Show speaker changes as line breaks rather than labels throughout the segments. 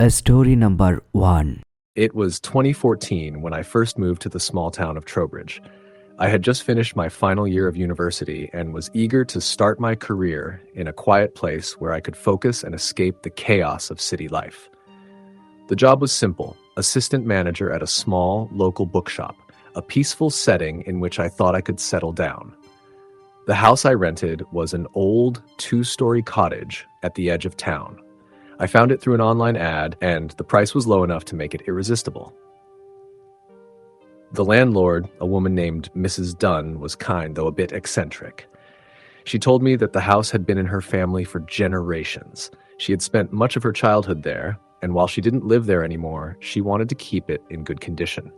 Story number 1.
It was 2014 when I first moved to the small town of Trowbridge. I had just finished my final year of university and was eager to start my career in a quiet place where I could focus and escape the chaos of city life. The job was simple: assistant manager at a small, local bookshop, a peaceful setting in which I thought I could settle down. The house I rented was an old, 2-story cottage at the edge of town. I found it through an online ad, and the price was low enough to make it irresistible. The landlord, a woman named Mrs. Dunn, was kind, though a bit eccentric. She told me that the house had been in her family for generations. She had spent much of her childhood there, and while she didn't live there anymore, she wanted to keep it in good condition.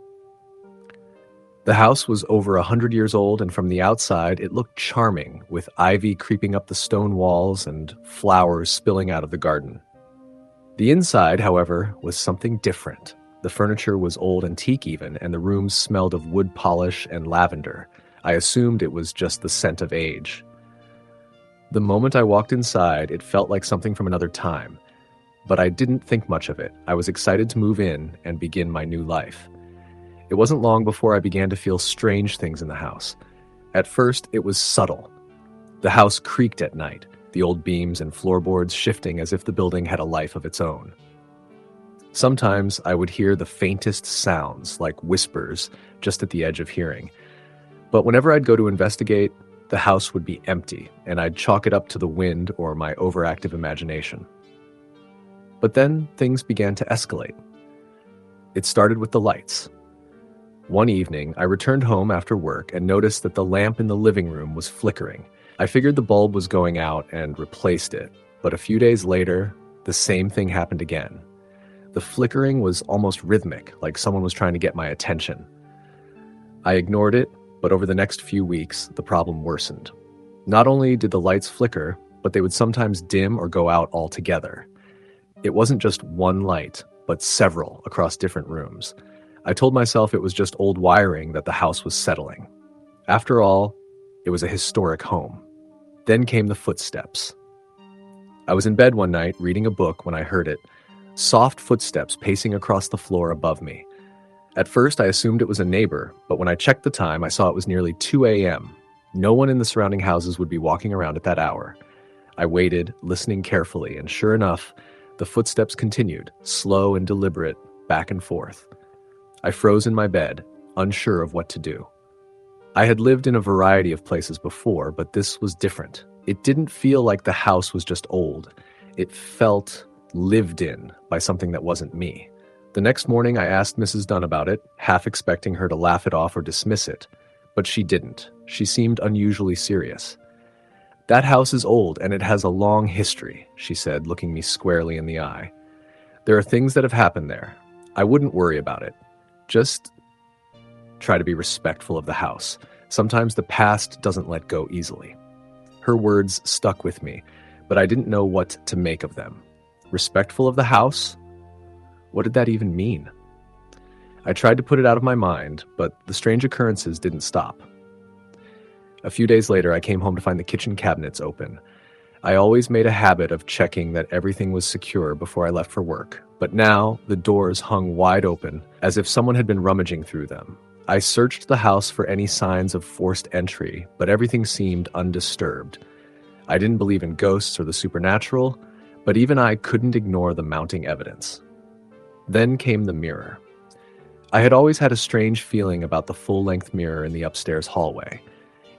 The house was over 100 years old, and from the outside it looked charming, with ivy creeping up the stone walls and flowers spilling out of the garden. The inside, however, was something different. The furniture was old antique even, and the rooms smelled of wood polish and lavender. I assumed it was just the scent of age. The moment I walked inside, it felt like something from another time. But I didn't think much of it. I was excited to move in and begin my new life. It wasn't long before I began to feel strange things in the house. At first, it was subtle. The house creaked at night, the old beams and floorboards shifting as if the building had a life of its own. Sometimes I would hear the faintest sounds, like whispers, just at the edge of hearing. But whenever I'd go to investigate, the house would be empty, and I'd chalk it up to the wind or my overactive imagination. But then things began to escalate. It started with the lights. One evening, I returned home after work and noticed that the lamp in the living room was flickering. I figured the bulb was going out and replaced it, but a few days later, the same thing happened again. The flickering was almost rhythmic, like someone was trying to get my attention. I ignored it, but over the next few weeks, the problem worsened. Not only did the lights flicker, but they would sometimes dim or go out altogether. It wasn't just one light, but several across different rooms. I told myself it was just old wiring that the house was settling. After all, it was a historic home. Then came the footsteps. I was in bed one night reading a book when I heard it. Soft footsteps pacing across the floor above me. At first, I assumed it was a neighbor, but when I checked the time, I saw it was nearly 2 a.m. No one in the surrounding houses would be walking around at that hour. I waited, listening carefully, and sure enough, the footsteps continued, slow and deliberate, back and forth. I froze in my bed, unsure of what to do. I had lived in a variety of places before, but this was different. It didn't feel like the house was just old. It felt lived in by something that wasn't me. The next morning, I asked Mrs. Dunn about it, half expecting her to laugh it off or dismiss it. But she didn't. She seemed unusually serious. "That house is old, and it has a long history," she said, looking me squarely in the eye. "There are things that have happened there. I wouldn't worry about it. Just try to be respectful of the house. Sometimes the past doesn't let go easily." Her words stuck with me, but I didn't know what to make of them. Respectful of the house? What did that even mean? I tried to put it out of my mind, but the strange occurrences didn't stop. A few days later, I came home to find the kitchen cabinets open. I always made a habit of checking that everything was secure before I left for work, but now the doors hung wide open, as if someone had been rummaging through them. I searched the house for any signs of forced entry, but everything seemed undisturbed. I didn't believe in ghosts or the supernatural, but even I couldn't ignore the mounting evidence. Then came the mirror. I had always had a strange feeling about the full-length mirror in the upstairs hallway.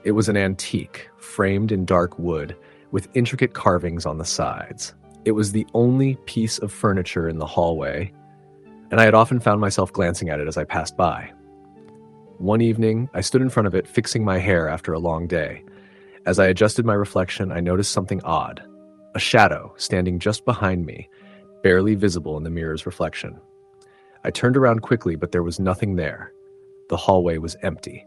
It was an antique, framed in dark wood, with intricate carvings on the sides. It was the only piece of furniture in the hallway, and I had often found myself glancing at it as I passed by. One evening, I stood in front of it, fixing my hair after a long day. As I adjusted my reflection, I noticed something odd. A shadow standing just behind me, barely visible in the mirror's reflection. I turned around quickly, but there was nothing there. The hallway was empty.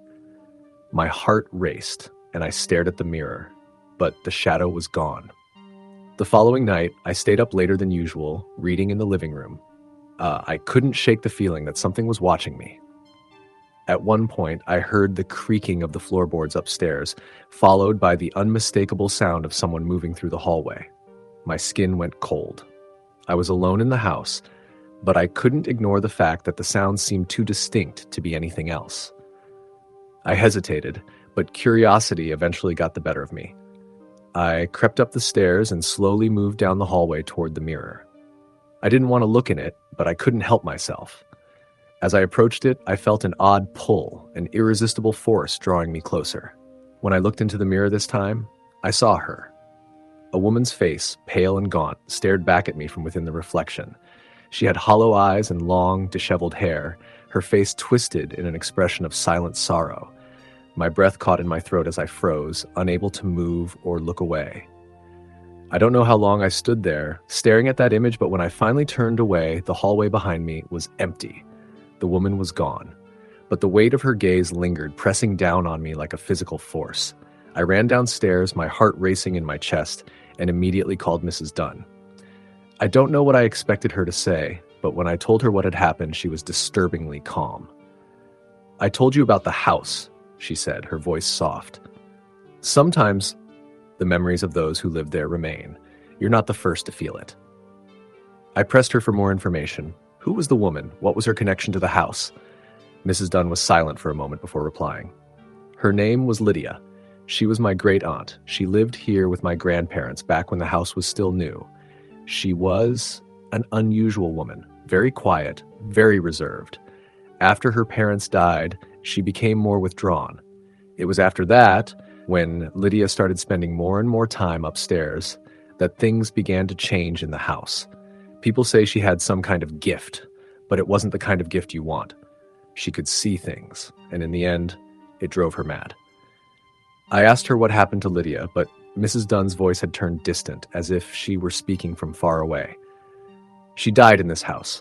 My heart raced, and I stared at the mirror, but the shadow was gone. The following night, I stayed up later than usual, reading in the living room. I couldn't shake the feeling that something was watching me. At one point, I heard the creaking of the floorboards upstairs, followed by the unmistakable sound of someone moving through the hallway. My skin went cold. I was alone in the house, but I couldn't ignore the fact that the sounds seemed too distinct to be anything else. I hesitated, but curiosity eventually got the better of me. I crept up the stairs and slowly moved down the hallway toward the mirror. I didn't want to look in it, but I couldn't help myself. As I approached it, I felt an odd pull, an irresistible force drawing me closer. When I looked into the mirror this time, I saw her. A woman's face, pale and gaunt, stared back at me from within the reflection. She had hollow eyes and long, disheveled hair, her face twisted in an expression of silent sorrow. My breath caught in my throat as I froze, unable to move or look away. I don't know how long I stood there, staring at that image, but when I finally turned away, the hallway behind me was empty. The woman was gone, but the weight of her gaze lingered, pressing down on me like a physical force. I ran downstairs, my heart racing in my chest, and immediately called Mrs. Dunn. I don't know what I expected her to say, but when I told her what had happened, she was disturbingly calm. "I told you about the house," she said, her voice soft. "Sometimes the memories of those who lived there remain. You're not the first to feel it." I pressed her for more information. Who was the woman? What was her connection to the house? Mrs. Dunn was silent for a moment before replying. "Her name was Lydia. She was my great-aunt. She lived here with my grandparents back when the house was still new. She was an unusual woman, very quiet, very reserved. After her parents died, she became more withdrawn. It was after that, when Lydia started spending more and more time upstairs, that things began to change in the house. People say she had some kind of gift, but it wasn't the kind of gift you want. She could see things, and in the end, it drove her mad." I asked her what happened to Lydia, but Mrs. Dunn's voice had turned distant, as if she were speaking from far away. "She died in this house.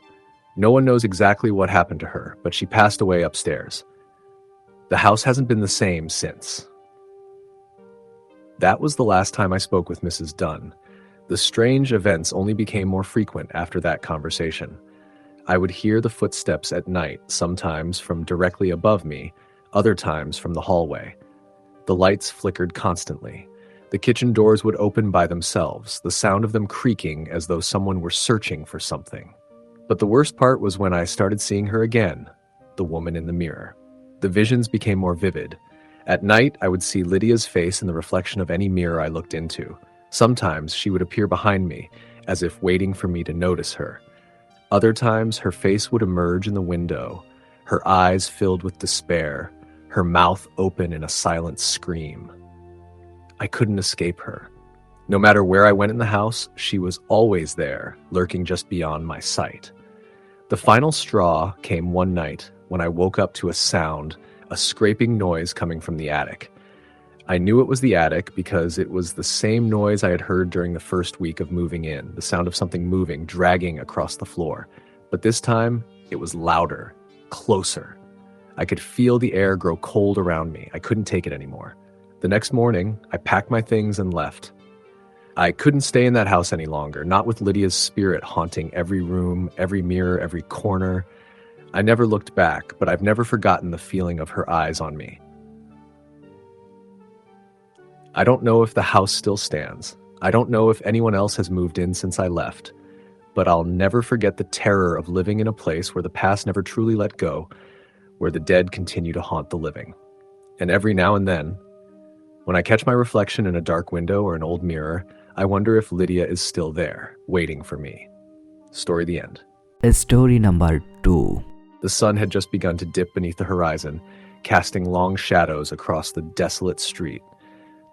No one knows exactly what happened to her, but she passed away upstairs. The house hasn't been the same since." That was the last time I spoke with Mrs. Dunn. The strange events only became more frequent after that conversation. I would hear the footsteps at night, sometimes from directly above me, other times from the hallway. The lights flickered constantly. The kitchen doors would open by themselves, the sound of them creaking as though someone were searching for something. But the worst part was when I started seeing her again, the woman in the mirror. The visions became more vivid. At night, I would see Lydia's face in the reflection of any mirror I looked into. Sometimes she would appear behind me, as if waiting for me to notice her. Other times, her face would emerge in the window, her eyes filled with despair, her mouth open in a silent scream. I couldn't escape her. No matter where I went in the house, she was always there, lurking just beyond my sight. The final straw came one night when I woke up to a sound, a scraping noise coming from the attic. I knew it was the attic because it was the same noise I had heard during the first week of moving in, the sound of something moving, dragging across the floor. But this time, it was louder, closer. I could feel the air grow cold around me. I couldn't take it anymore. The next morning, I packed my things and left. I couldn't stay in that house any longer, not with Lydia's spirit haunting every room, every mirror, every corner. I never looked back, but I've never forgotten the feeling of her eyes on me. I don't know if the house still stands. I don't know if anyone else has moved in since I left. But I'll never forget the terror of living in a place where the past never truly let go, where the dead continue to haunt the living. And every now and then, when I catch my reflection in a dark window or an old mirror, I wonder if Lydia is still there, waiting for me. Story the end.
Story number 2.
The sun had just begun to dip beneath the horizon, casting long shadows across the desolate street.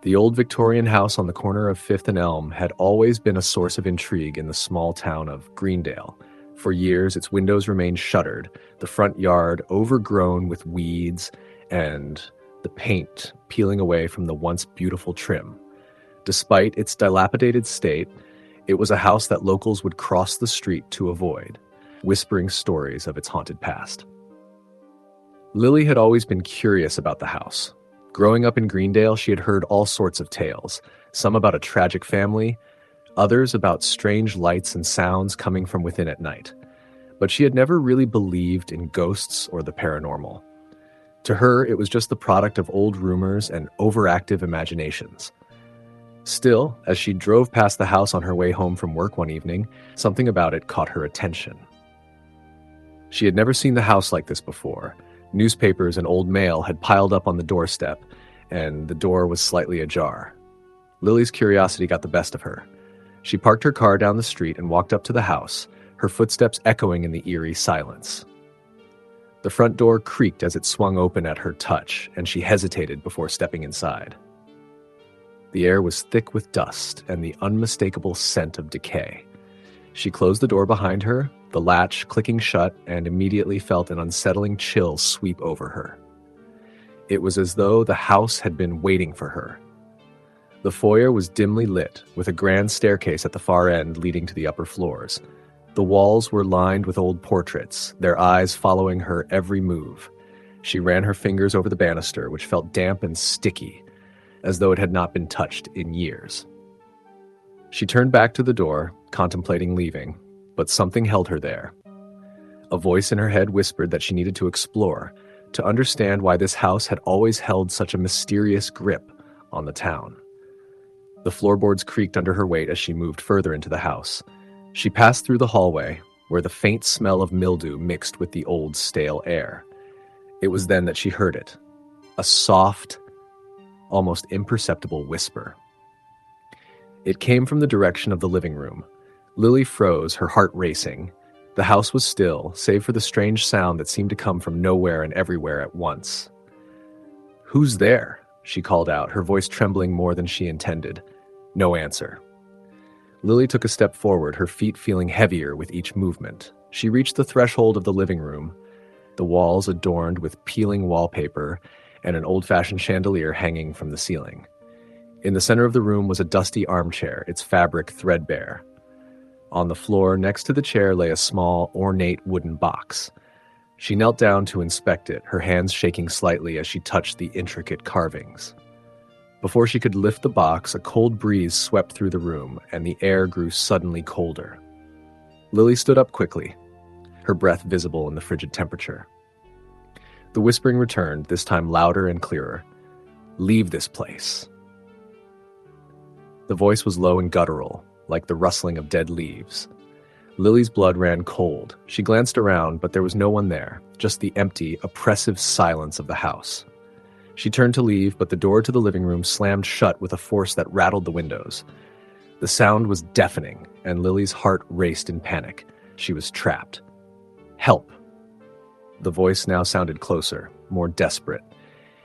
The old Victorian house on the corner of 5th and Elm had always been a source of intrigue in the small town of Greendale. For years, its windows remained shuttered, the front yard overgrown with weeds, and the paint peeling away from the once beautiful trim. Despite its dilapidated state, it was a house that locals would cross the street to avoid, whispering stories of its haunted past. Lily had always been curious about the house. Growing up in Greendale, she had heard all sorts of tales, some about a tragic family, others about strange lights and sounds coming from within at night. But she had never really believed in ghosts or the paranormal. To her, it was just the product of old rumors and overactive imaginations. Still, as she drove past the house on her way home from work one evening, something about it caught her attention. She had never seen the house like this before. Newspapers and old mail had piled up on the doorstep, and the door was slightly ajar. Lily's curiosity got the best of her. She parked her car down the street and walked up to the house, her footsteps echoing in the eerie silence. The front door creaked as it swung open at her touch, and she hesitated before stepping inside. The air was thick with dust and the unmistakable scent of decay. She closed the door behind her, the latch clicking shut, and immediately felt an unsettling chill sweep over her. It was as though the house had been waiting for her. The foyer was dimly lit, with a grand staircase at the far end leading to the upper floors. The walls were lined with old portraits, their eyes following her every move. She ran her fingers over the banister, which felt damp and sticky, as though it had not been touched in years. She turned back to the door, contemplating leaving, but something held her there. A voice in her head whispered that she needed to explore, to understand why this house had always held such a mysterious grip on the town. The floorboards creaked under her weight as she moved further into the house. She passed through the hallway, where the faint smell of mildew mixed with the old, stale air. It was then that she heard it, a soft, almost imperceptible whisper. It came from the direction of the living room. Lily froze, her heart racing. The house was still, save for the strange sound that seemed to come from nowhere and everywhere at once. "Who's there?" she called out, her voice trembling more than she intended. No answer. Lily took a step forward, her feet feeling heavier with each movement. She reached the threshold of the living room, the walls adorned with peeling wallpaper and an old-fashioned chandelier hanging from the ceiling. In the center of the room was a dusty armchair, its fabric threadbare. On the floor next to the chair lay a small, ornate wooden box. She knelt down to inspect it, her hands shaking slightly as she touched the intricate carvings. Before she could lift the box, a cold breeze swept through the room, and the air grew suddenly colder. Lily stood up quickly, her breath visible in the frigid temperature. The whispering returned, this time louder and clearer. "Leave this place." The voice was low and guttural, like the rustling of dead leaves. Lily's blood ran cold. She glanced around, but there was no one there, just the empty, oppressive silence of the house. She turned to leave, but the door to the living room slammed shut with a force that rattled the windows. The sound was deafening, and Lily's heart raced in panic. She was trapped. "Help!" The voice now sounded closer, more desperate.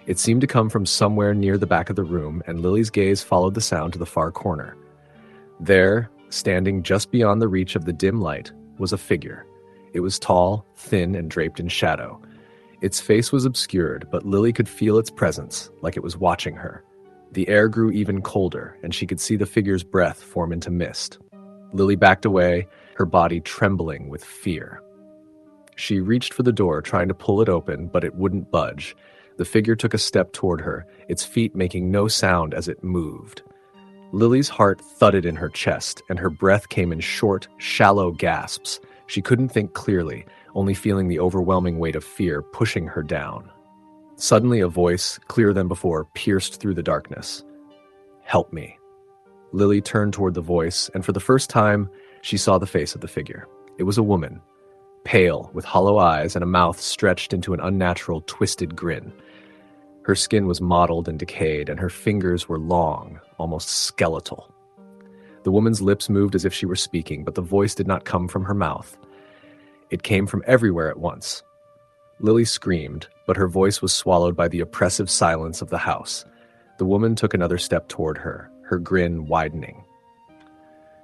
It seemed to come from somewhere near the back of the room, and Lily's gaze followed the sound to the far corner. There, standing just beyond the reach of the dim light, was a figure. It was tall, thin, and draped in shadow. Its face was obscured, but Lily could feel its presence, like it was watching her. The air grew even colder, and she could see the figure's breath form into mist. Lily backed away, her body trembling with fear. She reached for the door, trying to pull it open, but it wouldn't budge. The figure took a step toward her, its feet making no sound as it moved. Lily's heart thudded in her chest, and her breath came in short, shallow gasps. She couldn't think clearly, only feeling the overwhelming weight of fear pushing her down. Suddenly a voice, clearer than before, pierced through the darkness. "Help me." Lily turned toward the voice, and for the first time, she saw the face of the figure. It was a woman, pale, with hollow eyes and a mouth stretched into an unnatural, twisted grin. Her skin was mottled and decayed, and her fingers were long, almost skeletal. The woman's lips moved as if she were speaking, but the voice did not come from her mouth. It came from everywhere at once. Lily screamed, but her voice was swallowed by the oppressive silence of the house. The woman took another step toward her, her grin widening.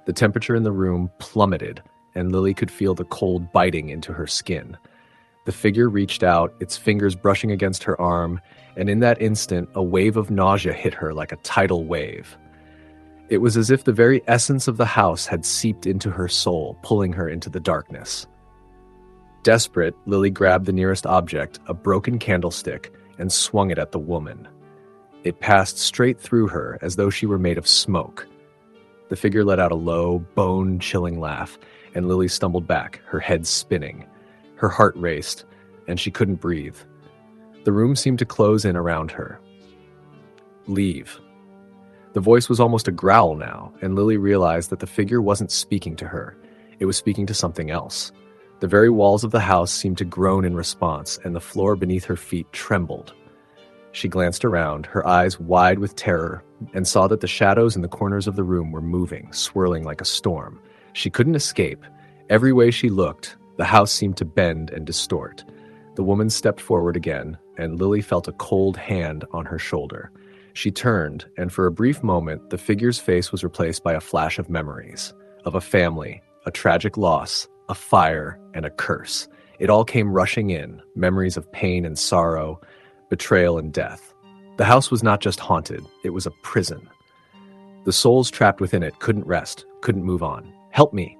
The temperature in the room plummeted, and Lily could feel the cold biting into her skin. The figure reached out, its fingers brushing against her arm, and in that instant, a wave of nausea hit her like a tidal wave. It was as if the very essence of the house had seeped into her soul, pulling her into the darkness. Desperate, Lily grabbed the nearest object, a broken candlestick, and swung it at the woman. It passed straight through her as though she were made of smoke. The figure let out a low, bone-chilling laugh, and Lily stumbled back, her head spinning. Her heart raced, and she couldn't breathe. The room seemed to close in around her. "Leave." The voice was almost a growl now, and Lily realized that the figure wasn't speaking to her. It was speaking to something else. The very walls of the house seemed to groan in response, and the floor beneath her feet trembled. She glanced around, her eyes wide with terror, and saw that the shadows in the corners of the room were moving, swirling like a storm. She couldn't escape. Every way she looked, the house seemed to bend and distort. The woman stepped forward again, and Lily felt a cold hand on her shoulder. She turned, and for a brief moment, the figure's face was replaced by a flash of memories. Of a family, a tragic loss, a fire, and a curse. It all came rushing in, memories of pain and sorrow, betrayal and death. The house was not just haunted, it was a prison. The souls trapped within it couldn't rest, couldn't move on. "Help me!"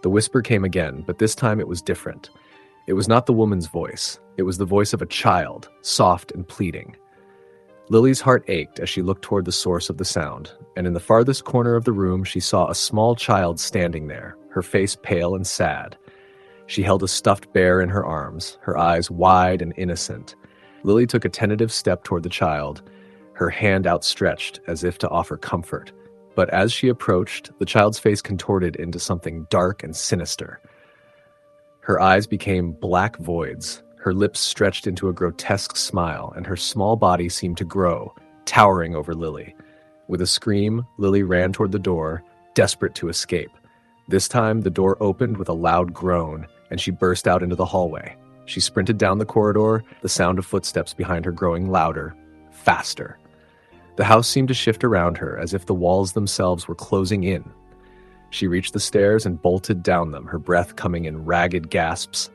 The whisper came again, but this time it was different. It was not the woman's voice. It was the voice of a child, soft and pleading. Lily's heart ached as she looked toward the source of the sound, and in the farthest corner of the room she saw a small child standing there, her face pale and sad. She held a stuffed bear in her arms, her eyes wide and innocent. Lily took a tentative step toward the child, her hand outstretched as if to offer comfort. But as she approached, the child's face contorted into something dark and sinister. Her eyes became black voids, her lips stretched into a grotesque smile, and her small body seemed to grow, towering over Lily. With a scream, Lily ran toward the door, desperate to escape. This time, the door opened with a loud groan, and she burst out into the hallway. She sprinted down the corridor, the sound of footsteps behind her growing louder, faster. The house seemed to shift around her, as if the walls themselves were closing in. She reached the stairs and bolted down them, her breath coming in ragged gasps.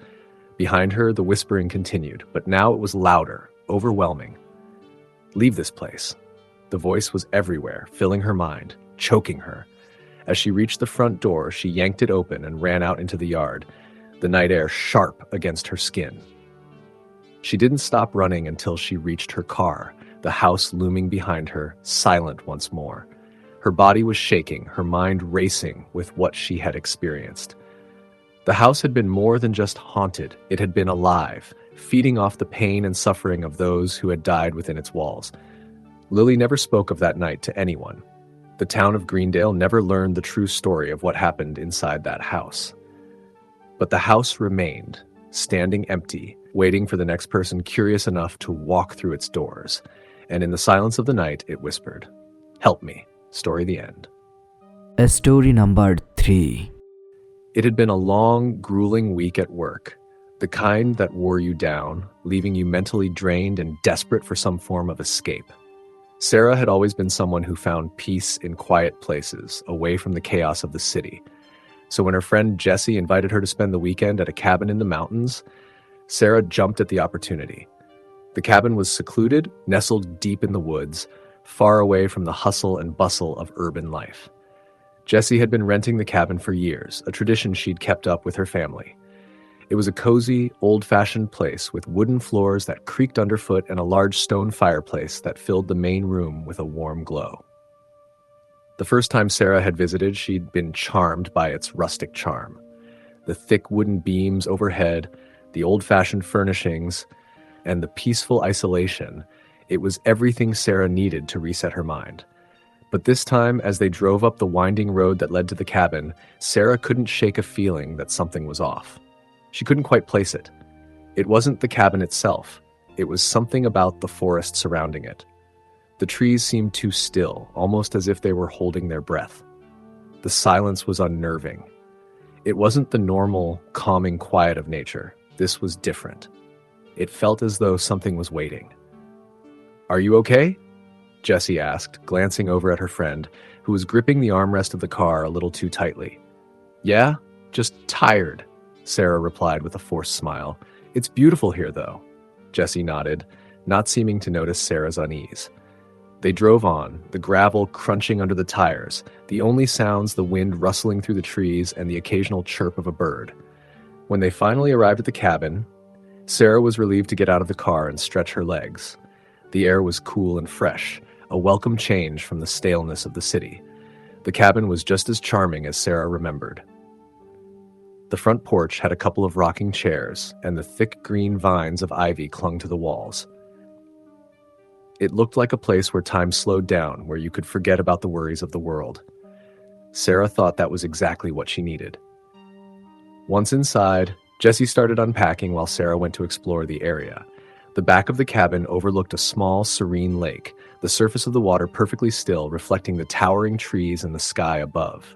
Behind her, the whispering continued, but now it was louder, overwhelming. "Leave this place." The voice was everywhere, filling her mind, choking her. As she reached the front door, she yanked it open and ran out into the yard, the night air sharp against her skin. She didn't stop running until she reached her car, the house looming behind her, silent once more. Her body was shaking, her mind racing with what she had experienced. The house had been more than just haunted. It had been alive, feeding off the pain and suffering of those who had died within its walls. Lily never spoke of that night to anyone. The town of Greendale never learned the true story of what happened inside that house. But the house remained, standing empty, waiting for the next person curious enough to walk through its doors. And in the silence of the night, it whispered, "Help me." Story the end.
Story number 3.
It had been a long, grueling week at work, the kind that wore you down, leaving you mentally drained and desperate for some form of escape. Sarah had always been someone who found peace in quiet places, away from the chaos of the city. So when her friend Jessie invited her to spend the weekend at a cabin in the mountains, Sarah jumped at the opportunity. The cabin was secluded, nestled deep in the woods, far away from the hustle and bustle of urban life. Jessie had been renting the cabin for years, a tradition she'd kept up with her family. It was a cozy, old-fashioned place with wooden floors that creaked underfoot and a large stone fireplace that filled the main room with a warm glow. The first time Sarah had visited, she'd been charmed by its rustic charm. The thick wooden beams overhead, the old-fashioned furnishings, and the peaceful isolation. It was everything Sarah needed to reset her mind. But this time, as they drove up the winding road that led to the cabin, Sarah couldn't shake a feeling that something was off. She couldn't quite place it. It wasn't the cabin itself. It was something about the forest surrounding it. The trees seemed too still, almost as if they were holding their breath. The silence was unnerving. It wasn't the normal, calming quiet of nature. This was different. It felt as though something was waiting. "Are you okay?" Jessie asked, glancing over at her friend, who was gripping the armrest of the car a little too tightly. "Yeah, just tired," Sarah replied with a forced smile. "It's beautiful here, though." Jessie nodded, not seeming to notice Sarah's unease. They drove on, the gravel crunching under the tires, the only sounds the wind rustling through the trees and the occasional chirp of a bird. When they finally arrived at the cabin, Sarah was relieved to get out of the car and stretch her legs. The air was cool and fresh, a welcome change from the staleness of the city. The cabin was just as charming as Sarah remembered. The front porch had a couple of rocking chairs, and the thick green vines of ivy clung to the walls. It looked like a place where time slowed down, where you could forget about the worries of the world. Sarah thought that was exactly what she needed. Once inside, Jessie started unpacking while Sarah went to explore the area. The back of the cabin overlooked a small, serene lake, the surface of the water perfectly still, reflecting the towering trees and the sky above.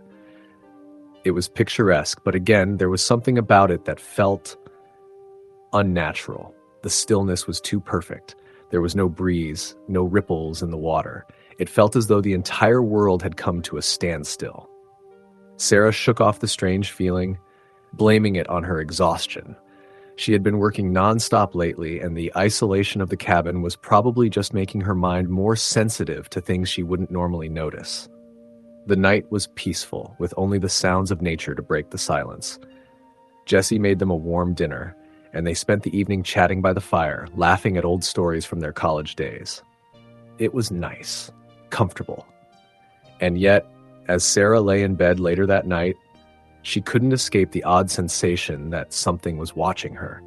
It was picturesque, but again, there was something about it that felt unnatural. The stillness was too perfect. There was no breeze, no ripples in the water. It felt as though the entire world had come to a standstill. Sarah shook off the strange feeling, blaming it on her exhaustion. She had been working nonstop lately, and the isolation of the cabin was probably just making her mind more sensitive to things she wouldn't normally notice. The night was peaceful, with only the sounds of nature to break the silence. Jessie made them a warm dinner, and they spent the evening chatting by the fire, laughing at old stories from their college days. It was nice, comfortable. And yet, as Sarah lay in bed later that night, she couldn't escape the odd sensation that something was watching her.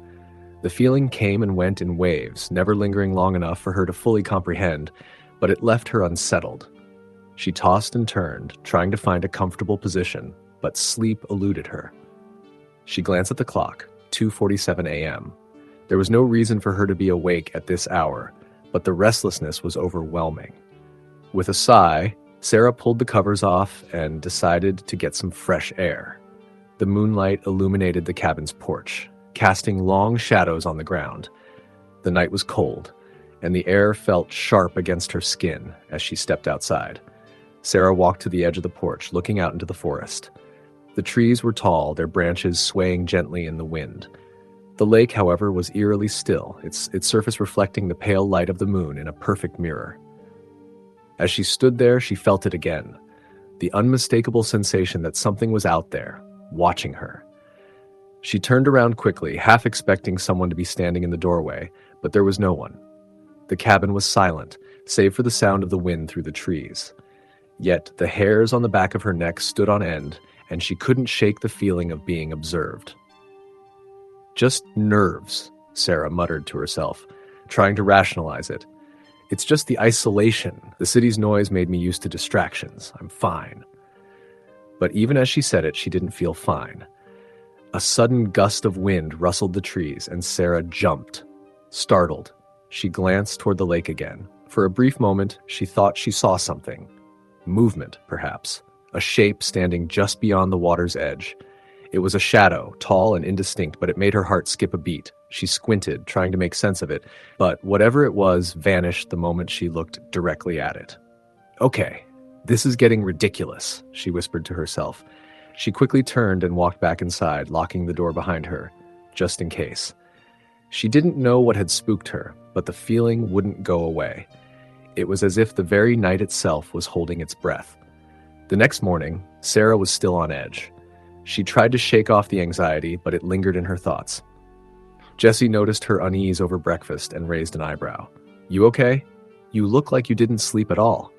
The feeling came and went in waves, never lingering long enough for her to fully comprehend, but it left her unsettled. She tossed and turned, trying to find a comfortable position, but sleep eluded her. She glanced at the clock, 2:47 a.m. There was no reason for her to be awake at this hour, but the restlessness was overwhelming. With a sigh, Sarah pulled the covers off and decided to get some fresh air. The moonlight illuminated the cabin's porch, casting long shadows on the ground. The night was cold, and the air felt sharp against her skin as she stepped outside. Sarah walked to the edge of the porch, looking out into the forest. The trees were tall, their branches swaying gently in the wind. The lake, however, was eerily still, its surface reflecting the pale light of the moon in a perfect mirror. As she stood there, she felt it again, the unmistakable sensation that something was out there, watching her. She turned around quickly, half expecting someone to be standing in the doorway, but there was no one. The cabin was silent, save for the sound of the wind through the trees. Yet the hairs on the back of her neck stood on end, and she couldn't shake the feeling of being observed. "Just nerves," Sarah muttered to herself, trying to rationalize it. "It's just the isolation. The city's noise made me used to distractions. I'm fine." But even as she said it, she didn't feel fine. A sudden gust of wind rustled the trees, and Sarah jumped. Startled, she glanced toward the lake again. For a brief moment, she thought she saw something. Movement, perhaps. A shape standing just beyond the water's edge. It was a shadow, tall and indistinct, but it made her heart skip a beat. She squinted, trying to make sense of it, but whatever it was vanished the moment she looked directly at it. "Okay, this is getting ridiculous," she whispered to herself. She quickly turned and walked back inside, locking the door behind her, just in case. She didn't know what had spooked her, but the feeling wouldn't go away. It was as if the very night itself was holding its breath. The next morning, Sarah was still on edge. She tried to shake off the anxiety, but it lingered in her thoughts. Jessie noticed her unease over breakfast and raised an eyebrow. "You okay? You look like you didn't sleep at all."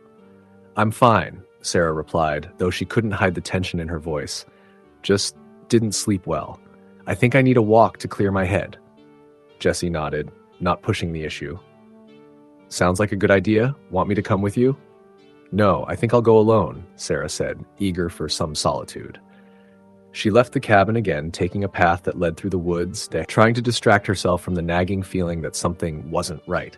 "I'm fine," Sarah replied, though she couldn't hide the tension in her voice. "Just didn't sleep well. I think I need a walk to clear my head." Jessie nodded, not pushing the issue. "Sounds like a good idea. Want me to come with you?" "No, I think I'll go alone," Sarah said, eager for some solitude. She left the cabin again, taking a path that led through the woods, trying to distract herself from the nagging feeling that something wasn't right.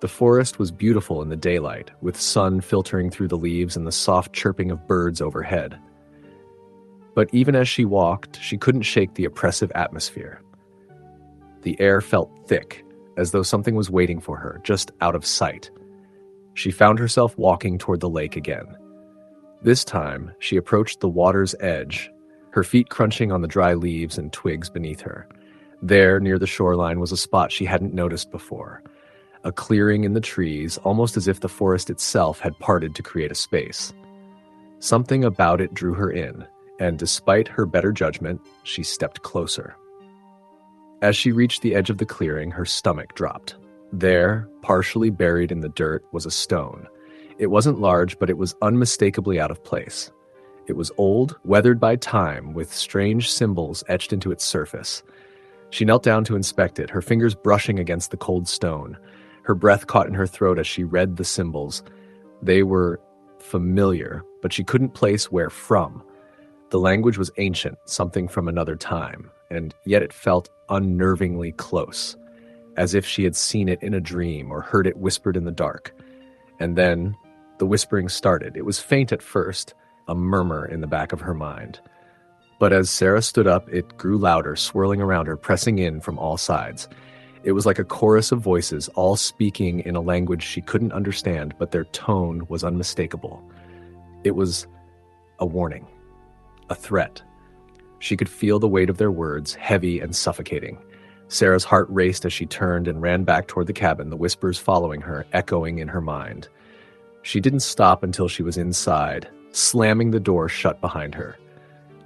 The forest was beautiful in the daylight, with sun filtering through the leaves and the soft chirping of birds overhead. But even as she walked, she couldn't shake the oppressive atmosphere. The air felt thick, as though something was waiting for her, just out of sight. She found herself walking toward the lake again. This time, she approached the water's edge, her feet crunching on the dry leaves and twigs beneath her. There, near the shoreline, was a spot she hadn't noticed before. A clearing in the trees, almost as if the forest itself had parted to create a space. Something about it drew her in, and despite her better judgment, she stepped closer. As she reached the edge of the clearing, her stomach dropped. There, partially buried in the dirt, was a stone. It wasn't large, but it was unmistakably out of place. It was old, weathered by time, with strange symbols etched into its surface. She knelt down to inspect it, her fingers brushing against the cold stone. Her breath caught in her throat as she read the symbols. They were familiar, but she couldn't place where from. The language was ancient, something from another time, and yet it felt unnervingly close, as if she had seen it in a dream or heard it whispered in the dark. And then the whispering started. It was faint at first, a murmur in the back of her mind. But as Sarah stood up, it grew louder, swirling around her, pressing in from all sides. It was like a chorus of voices, all speaking in a language she couldn't understand, but their tone was unmistakable. It was a warning, a threat. She could feel the weight of their words, heavy and suffocating. Sarah's heart raced as she turned and ran back toward the cabin, the whispers following her, echoing in her mind. She didn't stop until she was inside, slamming the door shut behind her.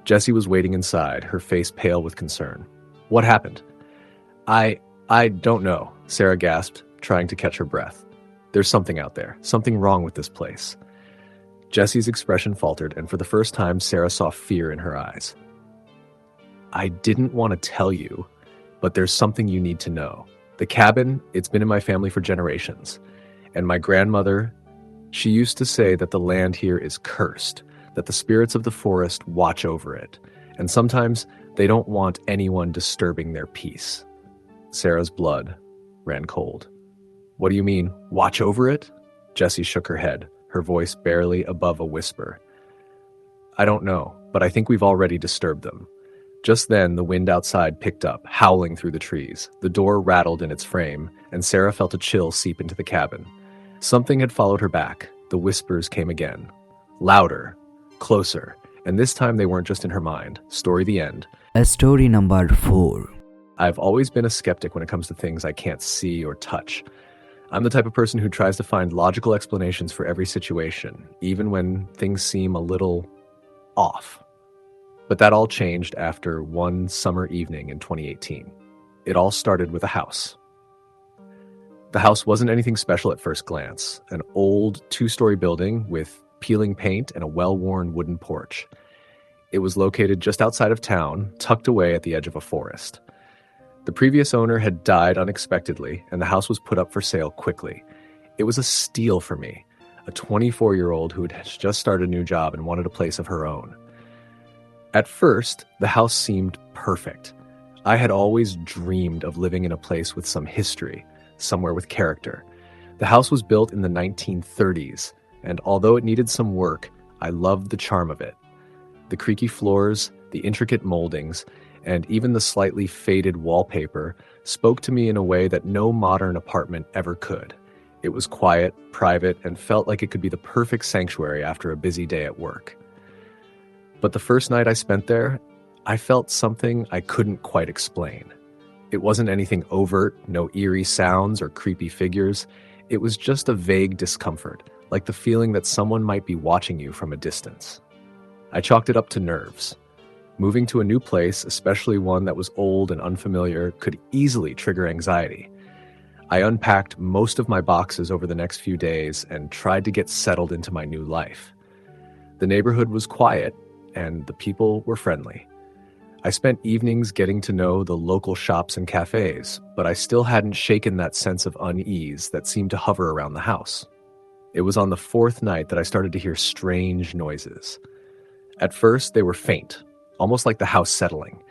Jessie was waiting inside, her face pale with concern. "What happened?" I don't know," Sarah gasped, trying to catch her breath. "There's something out there, something wrong with this place." Jessie's expression faltered, and for the first time, Sarah saw fear in her eyes. "I didn't want to tell you, but there's something you need to know. The cabin, it's been in my family for generations. And my grandmother, she used to say that the land here is cursed, that the spirits of the forest watch over it, and sometimes they don't want anyone disturbing their peace." Sarah's blood ran cold. "What do you mean, watch over it?" Jessie shook her head, her voice barely above a whisper. "I don't know, but I think we've already disturbed them." Just then, the wind outside picked up, howling through the trees. The door rattled in its frame, and Sarah felt a chill seep into the cabin. Something had followed her back. The whispers came again. Louder, closer, and this time they weren't just in her mind. Story the end.
Story number 4.
I've always been a skeptic when it comes to things I can't see or touch. I'm the type of person who tries to find logical explanations for every situation, even when things seem a little off. But that all changed after one summer evening in 2018. It all started with a house. The house wasn't anything special at first glance. An old 2-story building with peeling paint and a well-worn wooden porch. It was located just outside of town, tucked away at the edge of a forest. The previous owner had died unexpectedly, and the house was put up for sale quickly. It was a steal for me, a 24-year-old who had just started a new job and wanted a place of her own. At first, the house seemed perfect. I had always dreamed of living in a place with some history, somewhere with character. The house was built in the 1930s, and although it needed some work, I loved the charm of it. The creaky floors, the intricate moldings, and even the slightly faded wallpaper spoke to me in a way that no modern apartment ever could. It was quiet, private, and felt like it could be the perfect sanctuary after a busy day at work. But the first night I spent there, I felt something I couldn't quite explain. It wasn't anything overt, no eerie sounds or creepy figures. It was just a vague discomfort, like the feeling that someone might be watching you from a distance. I chalked it up to nerves. Moving to a new place, especially one that was old and unfamiliar, could easily trigger anxiety. I unpacked most of my boxes over the next few days and tried to get settled into my new life. The neighborhood was quiet, and the people were friendly. I spent evenings getting to know the local shops and cafes, but I still hadn't shaken that sense of unease that seemed to hover around the house. It was on the 4th night that I started to hear strange noises. At first, they were faint, almost like the house settling,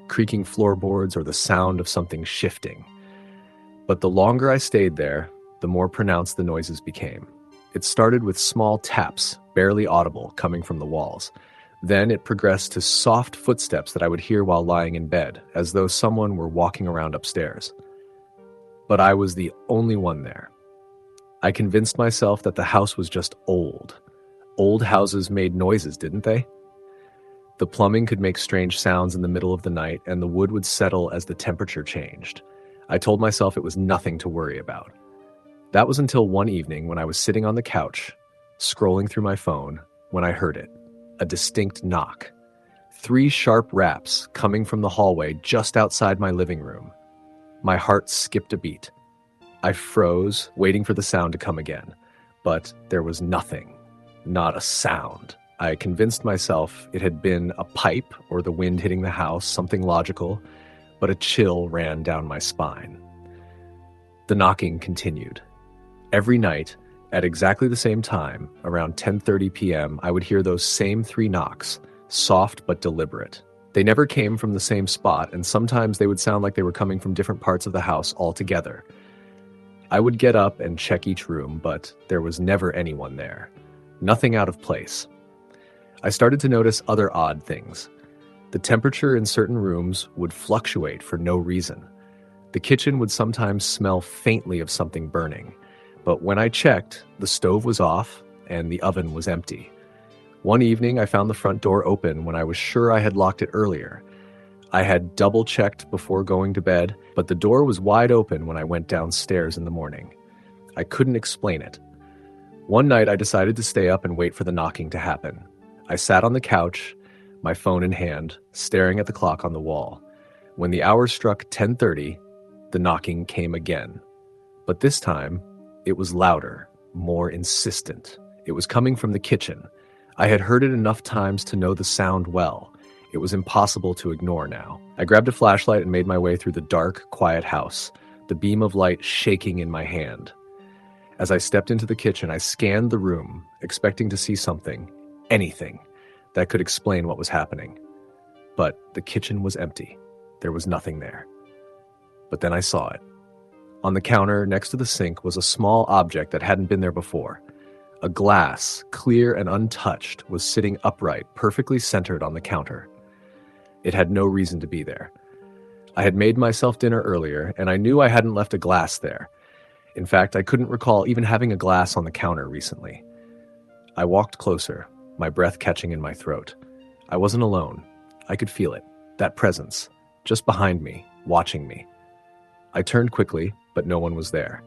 creaking floorboards or the sound of something shifting. But the longer I stayed there, the more pronounced the noises became. It started with small taps, barely audible, coming from the walls. Then it progressed to soft footsteps that I would hear while lying in bed, as though someone were walking around upstairs. But I was the only one there. I convinced myself that the house was just old. Old houses made noises, didn't they? The plumbing could make strange sounds in the middle of the night, and the wood would settle as the temperature changed. I told myself it was nothing to worry about. That was until one evening when I was sitting on the couch, scrolling through my phone, when I heard it. A distinct knock. 3 sharp raps coming from the hallway just outside my living room. My heart skipped a beat. I froze, waiting for the sound to come again. But there was nothing. Not a sound. I convinced myself it had been a pipe or the wind hitting the house, something logical, but a chill ran down my spine. The knocking continued. Every night, at exactly the same time, around 10:30 p.m., I would hear those same 3 knocks, soft but deliberate. They never came from the same spot, and sometimes they would sound like they were coming from different parts of the house altogether. I would get up and check each room, but there was never anyone there. Nothing out of place. I started to notice other odd things. The temperature in certain rooms would fluctuate for no reason. The kitchen would sometimes smell faintly of something burning, but when I checked, the stove was off and the oven was empty. One evening, I found the front door open when I was sure I had locked it earlier. I had double-checked before going to bed, but the door was wide open when I went downstairs in the morning. I couldn't explain it. One night, I decided to stay up and wait for the knocking to happen. I sat on the couch, my phone in hand, staring at the clock on the wall. When the hour struck 10:30, the knocking came again. But this time, it was louder, more insistent. It was coming from the kitchen. I had heard it enough times to know the sound well. It was impossible to ignore now. I grabbed a flashlight and made my way through the dark, quiet house, the beam of light shaking in my hand. As I stepped into the kitchen, I scanned the room, expecting to see something, anything, that could explain what was happening. But the kitchen was empty. There was nothing there. But then I saw it. On the counter next to the sink was a small object that hadn't been there before. A glass, clear and untouched, was sitting upright, perfectly centered on the counter. It had no reason to be there. I had made myself dinner earlier, and I knew I hadn't left a glass there. In fact, I couldn't recall even having a glass on the counter recently. I walked closer, my breath catching in my throat. I wasn't alone. I could feel it, that presence, just behind me, watching me. I turned quickly, but no one was there.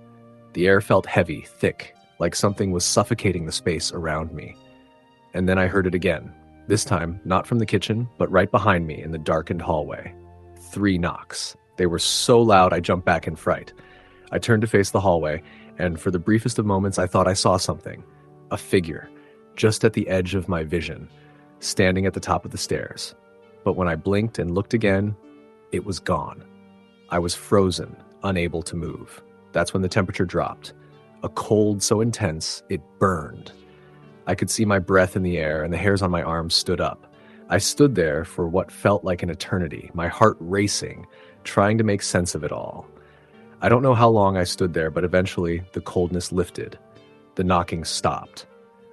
The air felt heavy, thick, like something was suffocating the space around me. And then I heard it again. This time, not from the kitchen, but right behind me in the darkened hallway. 3 knocks. They were so loud I jumped back in fright. I turned to face the hallway, and for the briefest of moments I thought I saw something. A figure, just at the edge of my vision, standing at the top of the stairs. But when I blinked and looked again, it was gone. I was frozen, unable to move. That's when the temperature dropped. A cold so intense, it burned. I could see my breath in the air, and the hairs on my arms stood up. I stood there for what felt like an eternity, my heart racing, trying to make sense of it all. I don't know how long I stood there, but eventually the coldness lifted. The knocking stopped.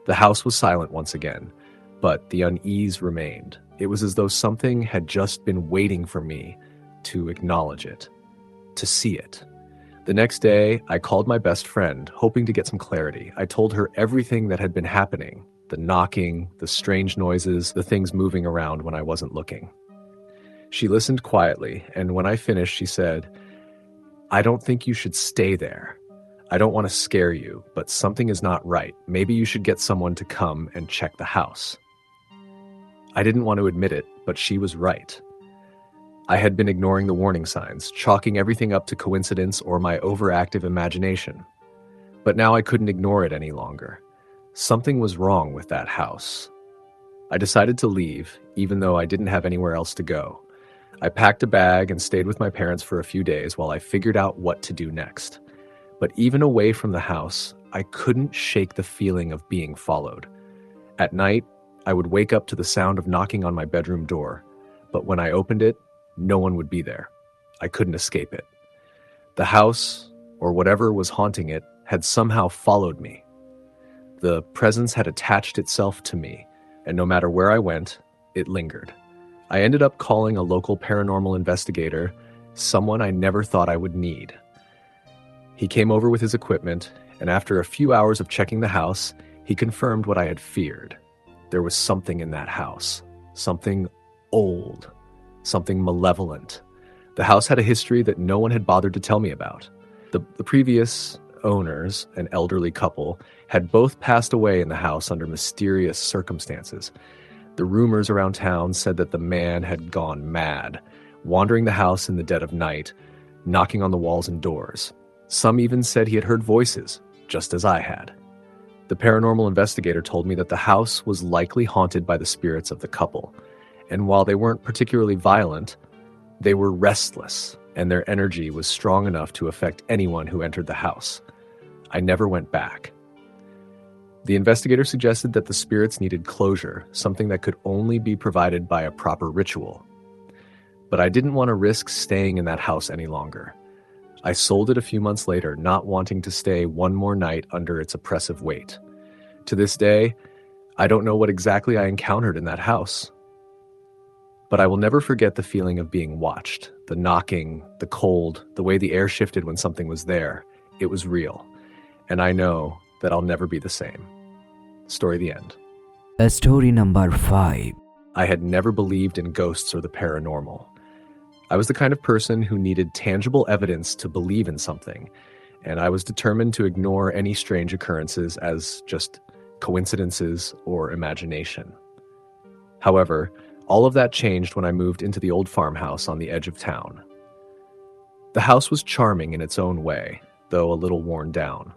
The house was silent once again, but the unease remained. It was as though something had just been waiting for me to acknowledge it, to see it. The next day, I called my best friend, hoping to get some clarity. I told her everything that had been happening, the knocking, the strange noises, the things moving around when I wasn't looking. She listened quietly, and when I finished, she said, "I don't think you should stay there. I don't want to scare you, but something is not right. Maybe you should get someone to come and check the house." I didn't want to admit it, but she was right. I had been ignoring the warning signs, chalking everything up to coincidence or my overactive imagination. But now I couldn't ignore it any longer. Something was wrong with that house. I decided to leave, even though I didn't have anywhere else to go. I packed a bag and stayed with my parents for a few days while I figured out what to do next. But even away from the house, I couldn't shake the feeling of being followed. At night, I would wake up to the sound of knocking on my bedroom door, but when I opened it, no one would be there. I couldn't escape it. The house, or whatever was haunting it, had somehow followed me. The presence had attached itself to me, and no matter where I went, it lingered. I ended up calling a local paranormal investigator, someone I never thought I would need. He came over with his equipment, and after a few hours of checking the house, he confirmed what I had feared. There was something in that house, something old, something malevolent. The house had a history that no one had bothered to tell me about. The previous owners, an elderly couple, had both passed away in the house under mysterious circumstances. The rumors around town said that the man had gone mad, wandering the house in the dead of night, knocking on the walls and doors. Some even said he had heard voices, just as I had. The paranormal investigator told me that the house was likely haunted by the spirits of the couple, and while they weren't particularly violent, they were restless, and their energy was strong enough to affect anyone who entered the house. I never went back. The investigator suggested that the spirits needed closure, something that could only be provided by a proper ritual. But I didn't want to risk staying in that house any longer. I sold it a few months later, not wanting to stay one more night under its oppressive weight. To this day, I don't know what exactly I encountered in that house. But I will never forget the feeling of being watched, the knocking, the cold, the way the air shifted when something was there. It was real. And I know that I'll never be the same. Story the end.
Story number 5.
I had never believed in ghosts or the paranormal. I was the kind of person who needed tangible evidence to believe in something, and I was determined to ignore any strange occurrences as just coincidences or imagination. However, all of that changed when I moved into the old farmhouse on the edge of town. The house was charming in its own way, though a little worn down.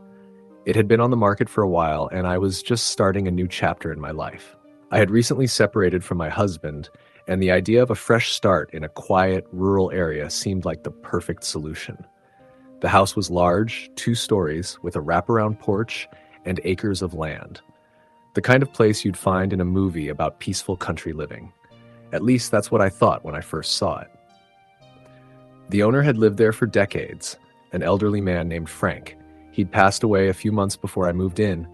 It had been on the market for a while, and I was just starting a new chapter in my life. I had recently separated from my husband, and the idea of a fresh start in a quiet, rural area seemed like the perfect solution. The house was large, 2 stories, with a wraparound porch and acres of land. The kind of place you'd find in a movie about peaceful country living. At least that's what I thought when I first saw it. The owner had lived there for decades, an elderly man named Frank. He'd passed away a few months before I moved in,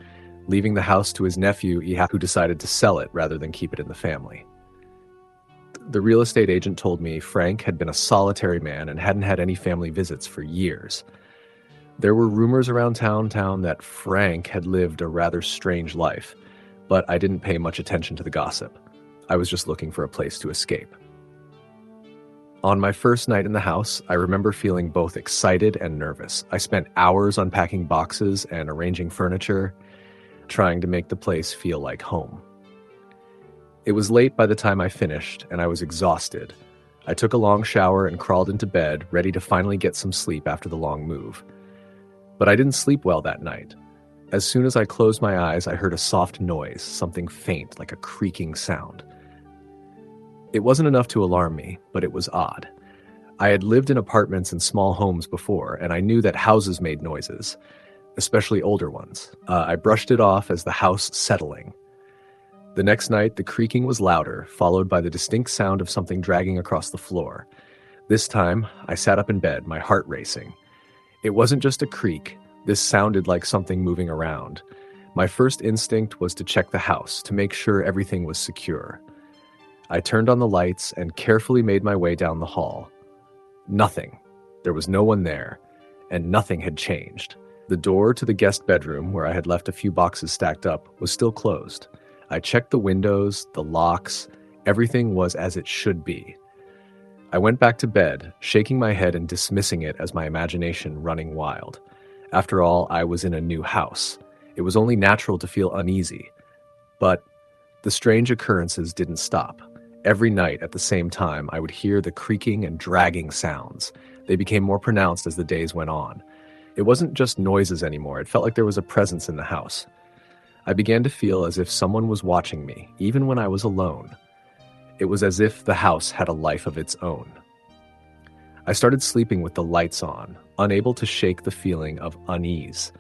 leaving the house to his nephew, who decided to sell it rather than keep it in the family. The real estate agent told me Frank had been a solitary man and hadn't had any family visits for years. There were rumors around town that Frank had lived a rather strange life, but I didn't pay much attention to the gossip. I was just looking for a place to escape. On my first night in the house, I remember feeling both excited and nervous. I spent hours unpacking boxes and arranging furniture, trying to make the place feel like home. It was late by the time I finished, and I was exhausted. I took a long shower and crawled into bed, ready to finally get some sleep after the long move. But I didn't sleep well that night. As soon as I closed my eyes, I heard a soft noise, something faint, like a creaking sound. It wasn't enough to alarm me, but it was odd. I had lived in apartments and small homes before, and I knew that houses made noises, especially older ones. I brushed it off as the house settling. The next night, the creaking was louder, followed by the distinct sound of something dragging across the floor. This time, I sat up in bed, my heart racing. It wasn't just a creak. This sounded like something moving around. My first instinct was to check the house, to make sure everything was secure. I turned on the lights and carefully made my way down the hall. Nothing. There was no one there, and nothing had changed. The door to the guest bedroom, where I had left a few boxes stacked up, was still closed. I checked the windows, the locks, everything was as it should be. I went back to bed, shaking my head and dismissing it as my imagination running wild. After all, I was in a new house. It was only natural to feel uneasy. But the strange occurrences didn't stop. Every night at the same time, I would hear the creaking and dragging sounds. They became more pronounced as the days went on. It wasn't just noises anymore. It felt like there was a presence in the house. I began to feel as if someone was watching me, even when I was alone. It was as if the house had a life of its own. I started sleeping with the lights on, unable to shake the feeling of unease.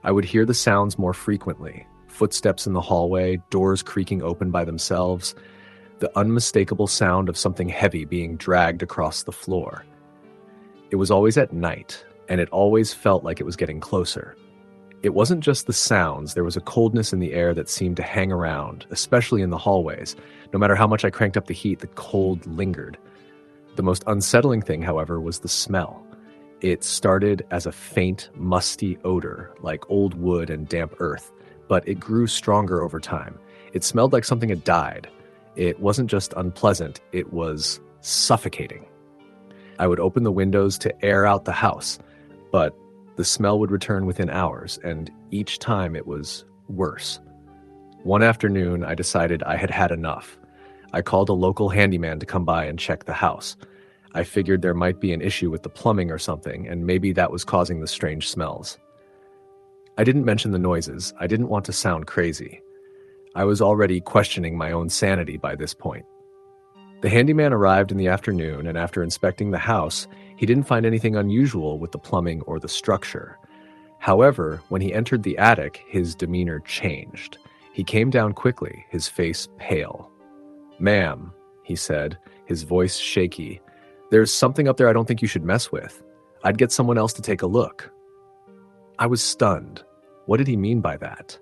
I would hear the sounds more frequently, footsteps in the hallway, doors creaking open by themselves, the unmistakable sound of something heavy being dragged across the floor. It was always at night, and it always felt like it was getting closer. It wasn't just the sounds, there was a coldness in the air that seemed to hang around, especially in the hallways. No matter how much I cranked up the heat, the cold lingered. The most unsettling thing, however, was the smell. It started as a faint, musty odor, like old wood and damp earth, but it grew stronger over time. It smelled like something had died. It wasn't just unpleasant, it was suffocating. I would open the windows to air out the house, but the smell would return within hours, and each time it was worse. One afternoon, I decided I had had enough. I called a local handyman to come by and check the house. I figured there might be an issue with the plumbing or something, and maybe that was causing the strange smells. I didn't mention the noises. I didn't want to sound crazy. I was already questioning my own sanity by this point. The handyman arrived in the afternoon, and after inspecting the house, he didn't find anything unusual with the plumbing or the structure. However, when he entered the attic, his demeanor changed. He came down quickly, his face pale. "Ma'am," he said, his voice shaky, "there's something up there I don't think you should mess with. I'd get someone else to take a look." I was stunned. What did he mean by that?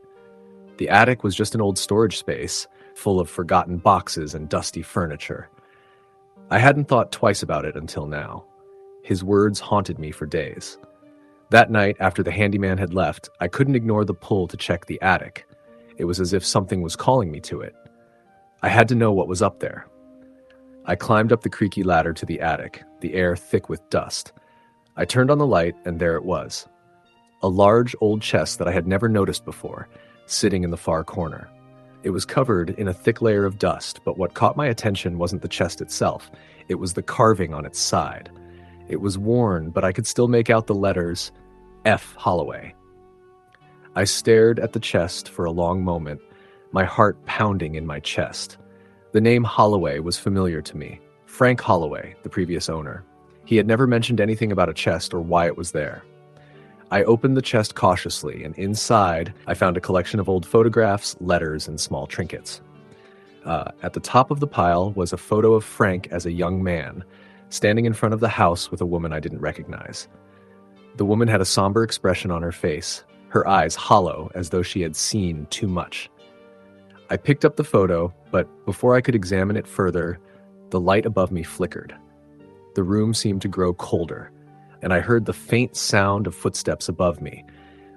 The attic was just an old storage space, full of forgotten boxes and dusty furniture. I hadn't thought twice about it until now. His words haunted me for days. That night, after the handyman had left, I couldn't ignore the pull to check the attic. It was as if something was calling me to it. I had to know what was up there. I climbed up the creaky ladder to the attic, the air thick with dust. I turned on the light, and there it was. A large old chest that I had never noticed before, sitting in the far corner. It was covered in a thick layer of dust, but what caught my attention wasn't the chest itself. It was the carving on its side. It was worn, but I could still make out the letters F. Holloway. I stared at the chest for a long moment, my heart pounding in my chest. The name Holloway was familiar to me. Frank Holloway, the previous owner. He had never mentioned anything about a chest or why it was there. I opened the chest cautiously, and inside, I found a collection of old photographs, letters, and small trinkets. At the top of the pile was a photo of Frank as a young man, standing in front of the house with a woman I didn't recognize. The woman had a somber expression on her face, her eyes hollow as though she had seen too much. I picked up the photo, but before I could examine it further, the light above me flickered. The room seemed to grow colder, and I heard the faint sound of footsteps above me,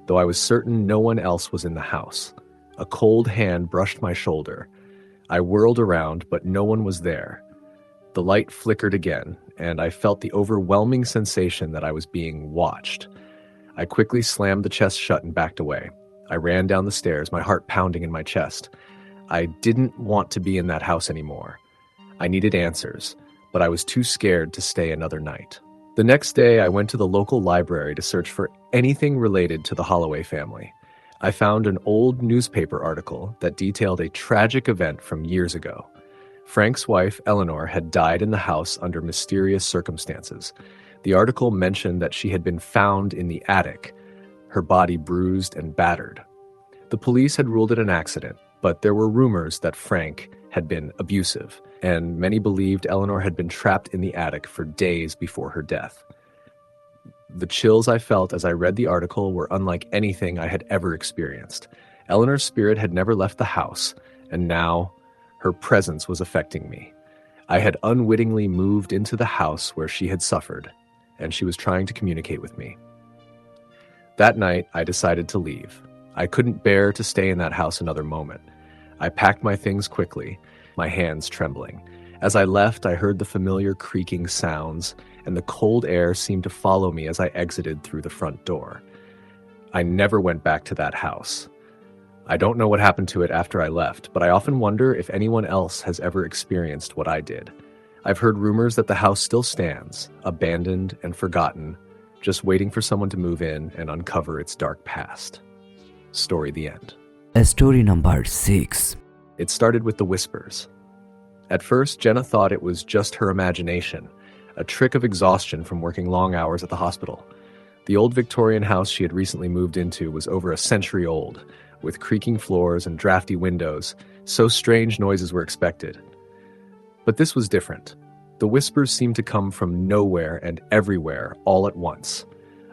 though I was certain no one else was in the house. A cold hand brushed my shoulder. I whirled around, but no one was there. The light flickered again, and I felt the overwhelming sensation that I was being watched. I quickly slammed the chest shut and backed away. I ran down the stairs, my heart pounding in my chest. I didn't want to be in that house anymore. I needed answers, but I was too scared to stay another night. The next day, I went to the local library to search for anything related to the Holloway family. I found an old newspaper article that detailed a tragic event from years ago. Frank's wife, Eleanor, had died in the house under mysterious circumstances. The article mentioned that she had been found in the attic, her body bruised and battered. The police had ruled it an accident, but there were rumors that Frank had been abusive, and many believed Eleanor had been trapped in the attic for days before her death. The chills I felt as I read the article were unlike anything I had ever experienced. Eleanor's spirit had never left the house, and now her presence was affecting me. I had unwittingly moved into the house where she had suffered, and she was trying to communicate with me. That night, I decided to leave. I couldn't bear to stay in that house another moment. I packed my things quickly, my hands trembling. As I left, I heard the familiar creaking sounds, and the cold air seemed to follow me as I exited through the front door. I never went back to that house. I don't know what happened to it after I left, but I often wonder if anyone else has ever experienced what I did. I've heard rumors that the house still stands, abandoned and forgotten, just waiting for someone to move in and uncover its dark past. Story the end.
Story number 6.
It started with the whispers. At first, Jenna thought it was just her imagination, a trick of exhaustion from working long hours at the hospital. The old Victorian house she had recently moved into was over a century old, with creaking floors and drafty windows, so strange noises were expected. But this was different. The whispers seemed to come from nowhere and everywhere all at once,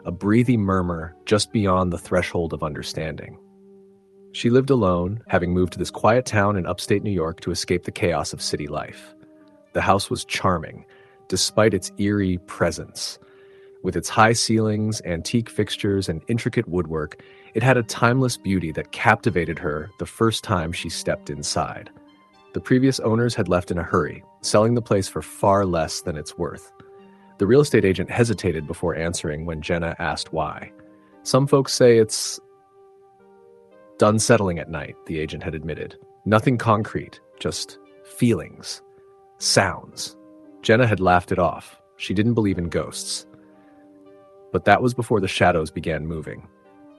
a breathy murmur just beyond the threshold of understanding. She lived alone, having moved to this quiet town in upstate New York to escape the chaos of city life. The house was charming, despite its eerie presence. With its high ceilings, antique fixtures, and intricate woodwork, it had a timeless beauty that captivated her the first time she stepped inside. The previous owners had left in a hurry, selling the place for far less than it's worth. The real estate agent hesitated before answering when Jenna asked why. Some folks say it's done settling at night, the agent had admitted. Nothing concrete, just feelings, sounds. Jenna had laughed it off. She didn't believe in ghosts. But that was before the shadows began moving.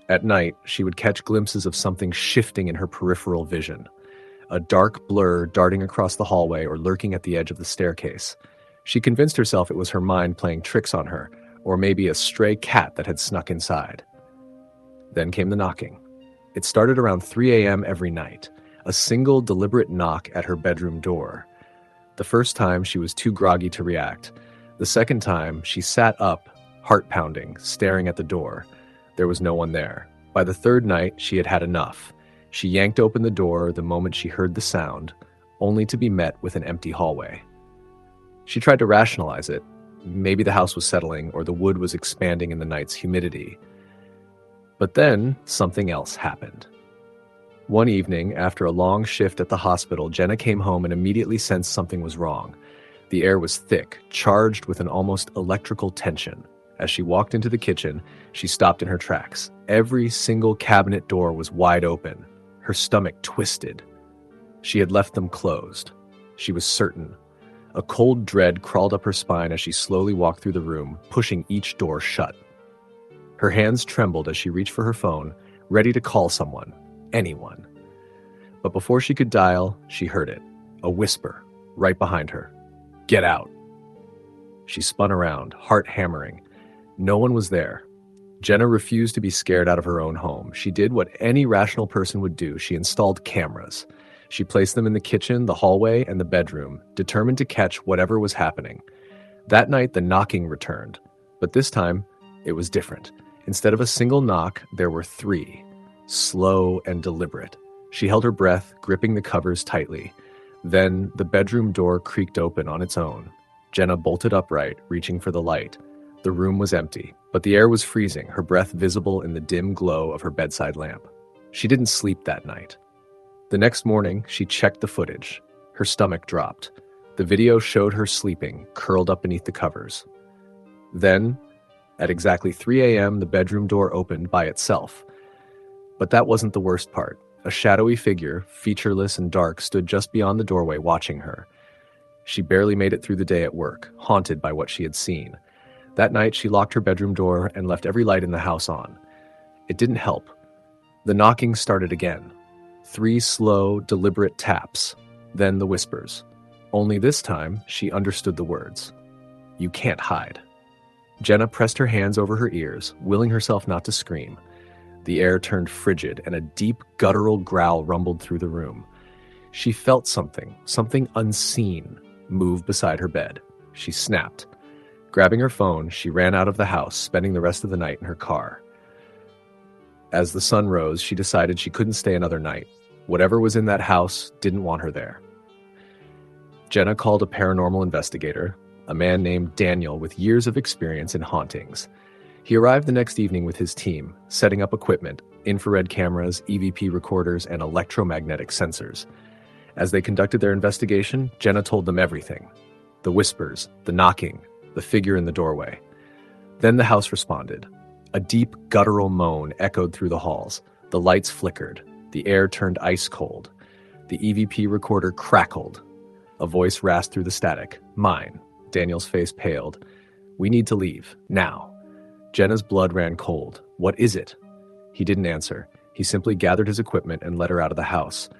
At night, she would catch glimpses of something shifting in her peripheral vision. A dark blur darting across the hallway or lurking at the edge of the staircase. She convinced herself it was her mind playing tricks on her, or maybe a stray cat that had snuck inside. Then came the knocking. It started around 3 a.m. every night, a single deliberate knock at her bedroom door. The first time, she was too groggy to react. The second time, she sat up, heart pounding, staring at the door. There was no one there. By the third night, she had had enough. She yanked open the door the moment she heard the sound, only to be met with an empty hallway. She tried to rationalize it. Maybe the house was settling, or the wood was expanding in the night's humidity. But then, something else happened. One evening, after a long shift at the hospital, Jenna came home and immediately sensed something was wrong. The air was thick, charged with an almost electrical tension. As she walked into the kitchen, she stopped in her tracks. Every single cabinet door was wide open. Her stomach twisted. She had left them closed. She was certain. A cold dread crawled up her spine as she slowly walked through the room, pushing each door shut. Her hands trembled as she reached for her phone, ready to call someone, anyone. But before she could dial, she heard it, a whisper, right behind her. "Get out." She spun around, heart hammering. No one was there. Jenna refused to be scared out of her own home. She did what any rational person would do. She installed cameras. She placed them in the kitchen, the hallway, and the bedroom, determined to catch whatever was happening. That night, the knocking returned. But this time, it was different. Instead of a single knock, there were 3, slow and deliberate. She held her breath, gripping the covers tightly. Then, the bedroom door creaked open on its own. Jenna bolted upright, reaching for the light. The room was empty, but the air was freezing, her breath visible in the dim glow of her bedside lamp. She didn't sleep that night. The next morning, she checked the footage. Her stomach dropped. The video showed her sleeping, curled up beneath the covers. Then, at exactly 3 a.m., the bedroom door opened by itself. But that wasn't the worst part. A shadowy figure, featureless and dark, stood just beyond the doorway watching her. She barely made it through the day at work, haunted by what she had seen. That night, she locked her bedroom door and left every light in the house on. It didn't help. The knocking started again. 3 slow, deliberate taps. Then the whispers. Only this time, she understood the words. "You can't hide." Jenna pressed her hands over her ears, willing herself not to scream. The air turned frigid, and a deep, guttural growl rumbled through the room. She felt something unseen, move beside her bed. She snapped. Grabbing her phone, she ran out of the house, spending the rest of the night in her car. As the sun rose, she decided she couldn't stay another night. Whatever was in that house didn't want her there. Jenna called a paranormal investigator, a man named Daniel with years of experience in hauntings. He arrived the next evening with his team, setting up equipment, infrared cameras, EVP recorders, and electromagnetic sensors. As they conducted their investigation, Jenna told them everything. The whispers, the knocking, the figure in the doorway. Then the house responded. A deep, guttural moan echoed through the halls. The lights flickered. The air turned ice cold. The EVP recorder crackled. A voice rasped through the static. "Mine." Daniel's face paled. "We need to leave. Now." Jenna's blood ran cold. "What is it?" He didn't answer. He simply gathered his equipment and led her out of the house.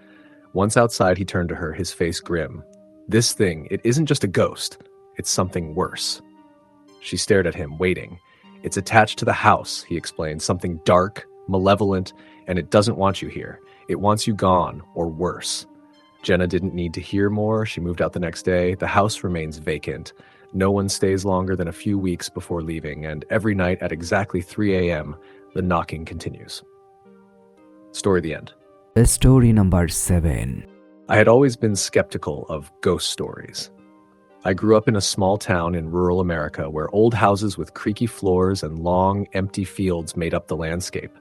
Once outside, he turned to her, his face grim. "This thing, it isn't just a ghost. It's something worse." She stared at him, waiting. "It's attached to the house," he explained. "Something dark, malevolent, and it doesn't want you here. It wants you gone, or worse." Jenna didn't need to hear more. She moved out the next day. The house remains vacant. No one stays longer than a few weeks before leaving, and every night at exactly 3 a.m., the knocking continues. Story the end.
Story number 7.
I had always been skeptical of ghost stories. I grew up in a small town in rural America where old houses with creaky floors and long, empty fields made up the landscape.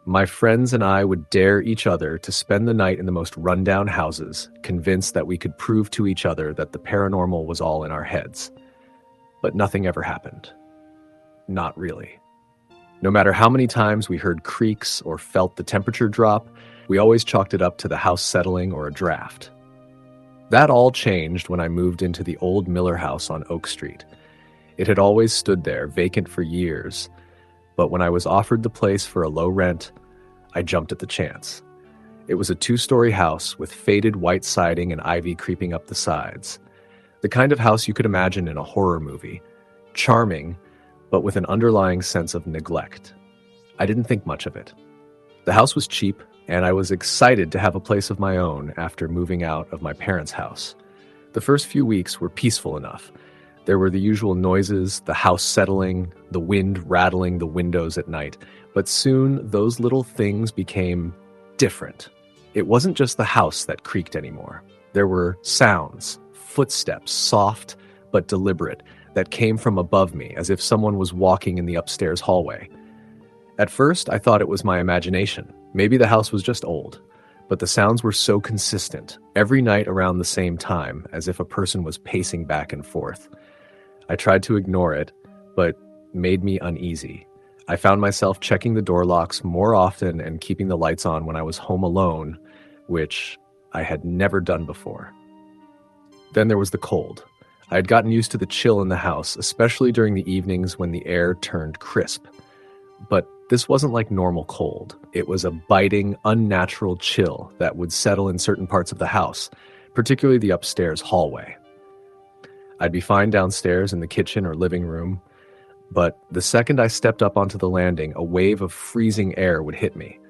My friends and I would dare each other to spend the night in the most rundown houses, convinced that we could prove to each other that the paranormal was all in our heads. But nothing ever happened. Not really. No matter how many times we heard creaks or felt the temperature drop, we always chalked it up to the house settling or a draft. That all changed when I moved into the old Miller house on Oak Street. It had always stood there, vacant for years, but when I was offered the place for a low rent, I jumped at the chance. It was a 2-story house with faded white siding and ivy creeping up the sides. The kind of house you could imagine in a horror movie. Charming, but with an underlying sense of neglect. I didn't think much of it. The house was cheap, and I was excited to have a place of my own after moving out of my parents' house. The first few weeks were peaceful enough. There were the usual noises, the house settling, the wind rattling the windows at night, but soon those little things became different. It wasn't just the house that creaked anymore. There were sounds, footsteps, soft but deliberate, that came from above me as if someone was walking in the upstairs hallway. At first, I thought it was my imagination. Maybe the house was just old. But the sounds were so consistent, every night around the same time, as if a person was pacing back and forth. I tried to ignore it, but made me uneasy. I found myself checking the door locks more often and keeping the lights on when I was home alone, which I had never done before. Then there was the cold. I had gotten used to the chill in the house, especially during the evenings when the air turned crisp. But this wasn't like normal cold. It was a biting, unnatural chill that would settle in certain parts of the house, particularly the upstairs hallway. I'd be fine downstairs in the kitchen or living room, but the second I stepped up onto the landing, a wave of freezing air would hit me.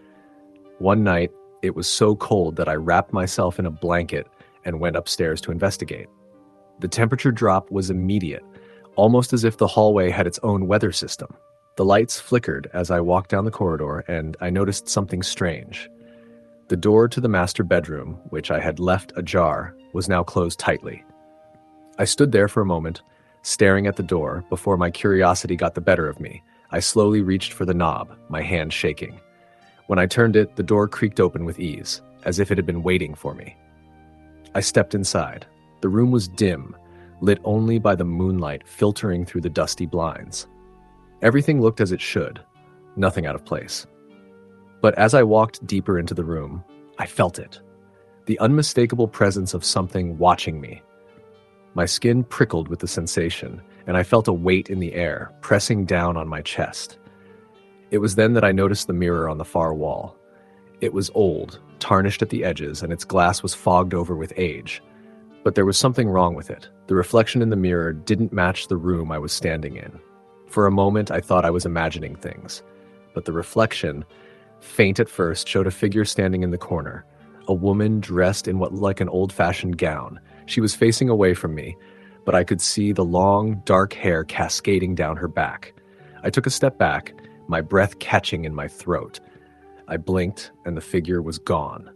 One night, it was so cold that I wrapped myself in a blanket and went upstairs to investigate. The temperature drop was immediate, almost as if the hallway had its own weather system. The lights flickered as I walked down the corridor, and I noticed something strange. The door to the master bedroom, which I had left ajar, was now closed tightly. I stood there for a moment, staring at the door, before my curiosity got the better of me. I slowly reached for the knob, my hand shaking. When I turned it, the door creaked open with ease, as if it had been waiting for me. I stepped inside. The room was dim, lit only by the moonlight filtering through the dusty blinds. Everything looked as it should, nothing out of place. But as I walked deeper into the room, I felt it. The unmistakable presence of something watching me. My skin prickled with the sensation, and I felt a weight in the air, pressing down on my chest. It was then that I noticed the mirror on the far wall. It was old, tarnished at the edges, and its glass was fogged over with age. But there was something wrong with it. The reflection in the mirror didn't match the room I was standing in. For a moment, I thought I was imagining things. But the reflection, faint at first, showed a figure standing in the corner. A woman dressed in what looked like an old-fashioned gown. She was facing away from me, but I could see the long, dark hair cascading down her back. I took a step back, my breath catching in my throat. I blinked, and the figure was gone.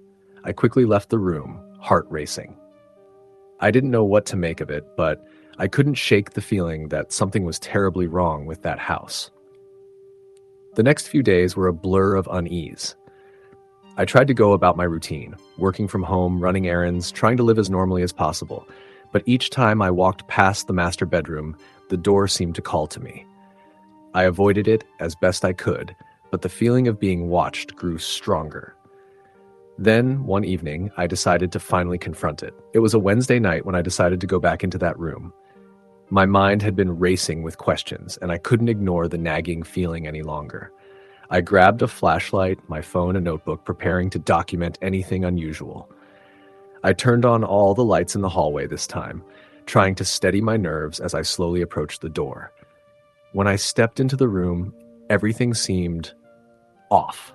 I quickly left the room, heart racing. I didn't know what to make of it, but I couldn't shake the feeling that something was terribly wrong with that house. The next few days were a blur of unease. I tried to go about my routine, working from home, running errands, trying to live as normally as possible. But each time I walked past the master bedroom, the door seemed to call to me. I avoided it as best I could, but the feeling of being watched grew stronger. Then, one evening, I decided to finally confront it. It was a Wednesday night when I decided to go back into that room. My mind had been racing with questions, and I couldn't ignore the nagging feeling any longer. I grabbed a flashlight, my phone, a notebook, preparing to document anything unusual. I turned on all the lights in the hallway this time, trying to steady my nerves as I slowly approached the door. When I stepped into the room, everything seemed off.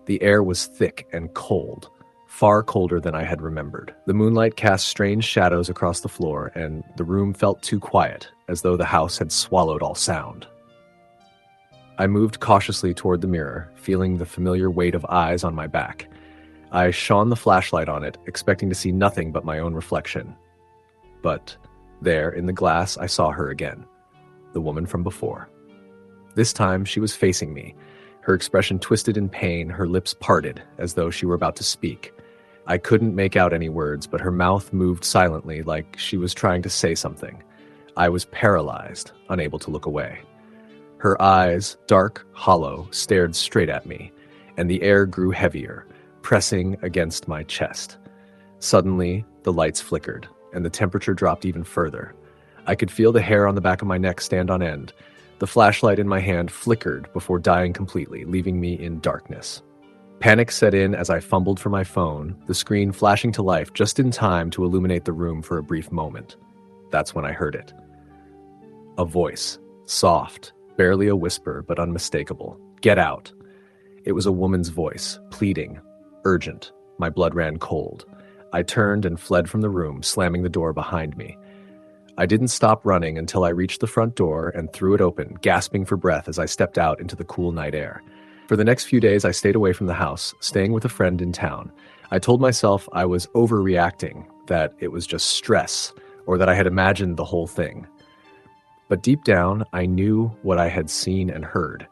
The air was thick and cold, far colder than I had remembered. The moonlight cast strange shadows across the floor, and the room felt too quiet, as though the house had swallowed all sound. I moved cautiously toward the mirror, feeling the familiar weight of eyes on my back. I shone the flashlight on it, expecting to see nothing but my own reflection. But there, in the glass, I saw her again, the woman from before. This time, she was facing me, her expression twisted in pain, her lips parted, as though she were about to speak. I couldn't make out any words, but her mouth moved silently, like she was trying to say something. I was paralyzed, unable to look away. Her eyes, dark, hollow, stared straight at me, and the air grew heavier, pressing against my chest. Suddenly, the lights flickered, and the temperature dropped even further. I could feel the hair on the back of my neck stand on end. The flashlight in my hand flickered before dying completely, leaving me in darkness. Panic set in as I fumbled for my phone, the screen flashing to life just in time to illuminate the room for a brief moment. That's when I heard it. A voice, soft, barely a whisper, but unmistakable. "Get out." It was a woman's voice, pleading, urgent. My blood ran cold. I turned and fled from the room, slamming the door behind me. I didn't stop running until I reached the front door and threw it open, gasping for breath as I stepped out into the cool night air. For the next few days, I stayed away from the house, staying with a friend in town. I told myself I was overreacting, that it was just stress, or that I had imagined the whole thing. But deep down, I knew what I had seen and heard.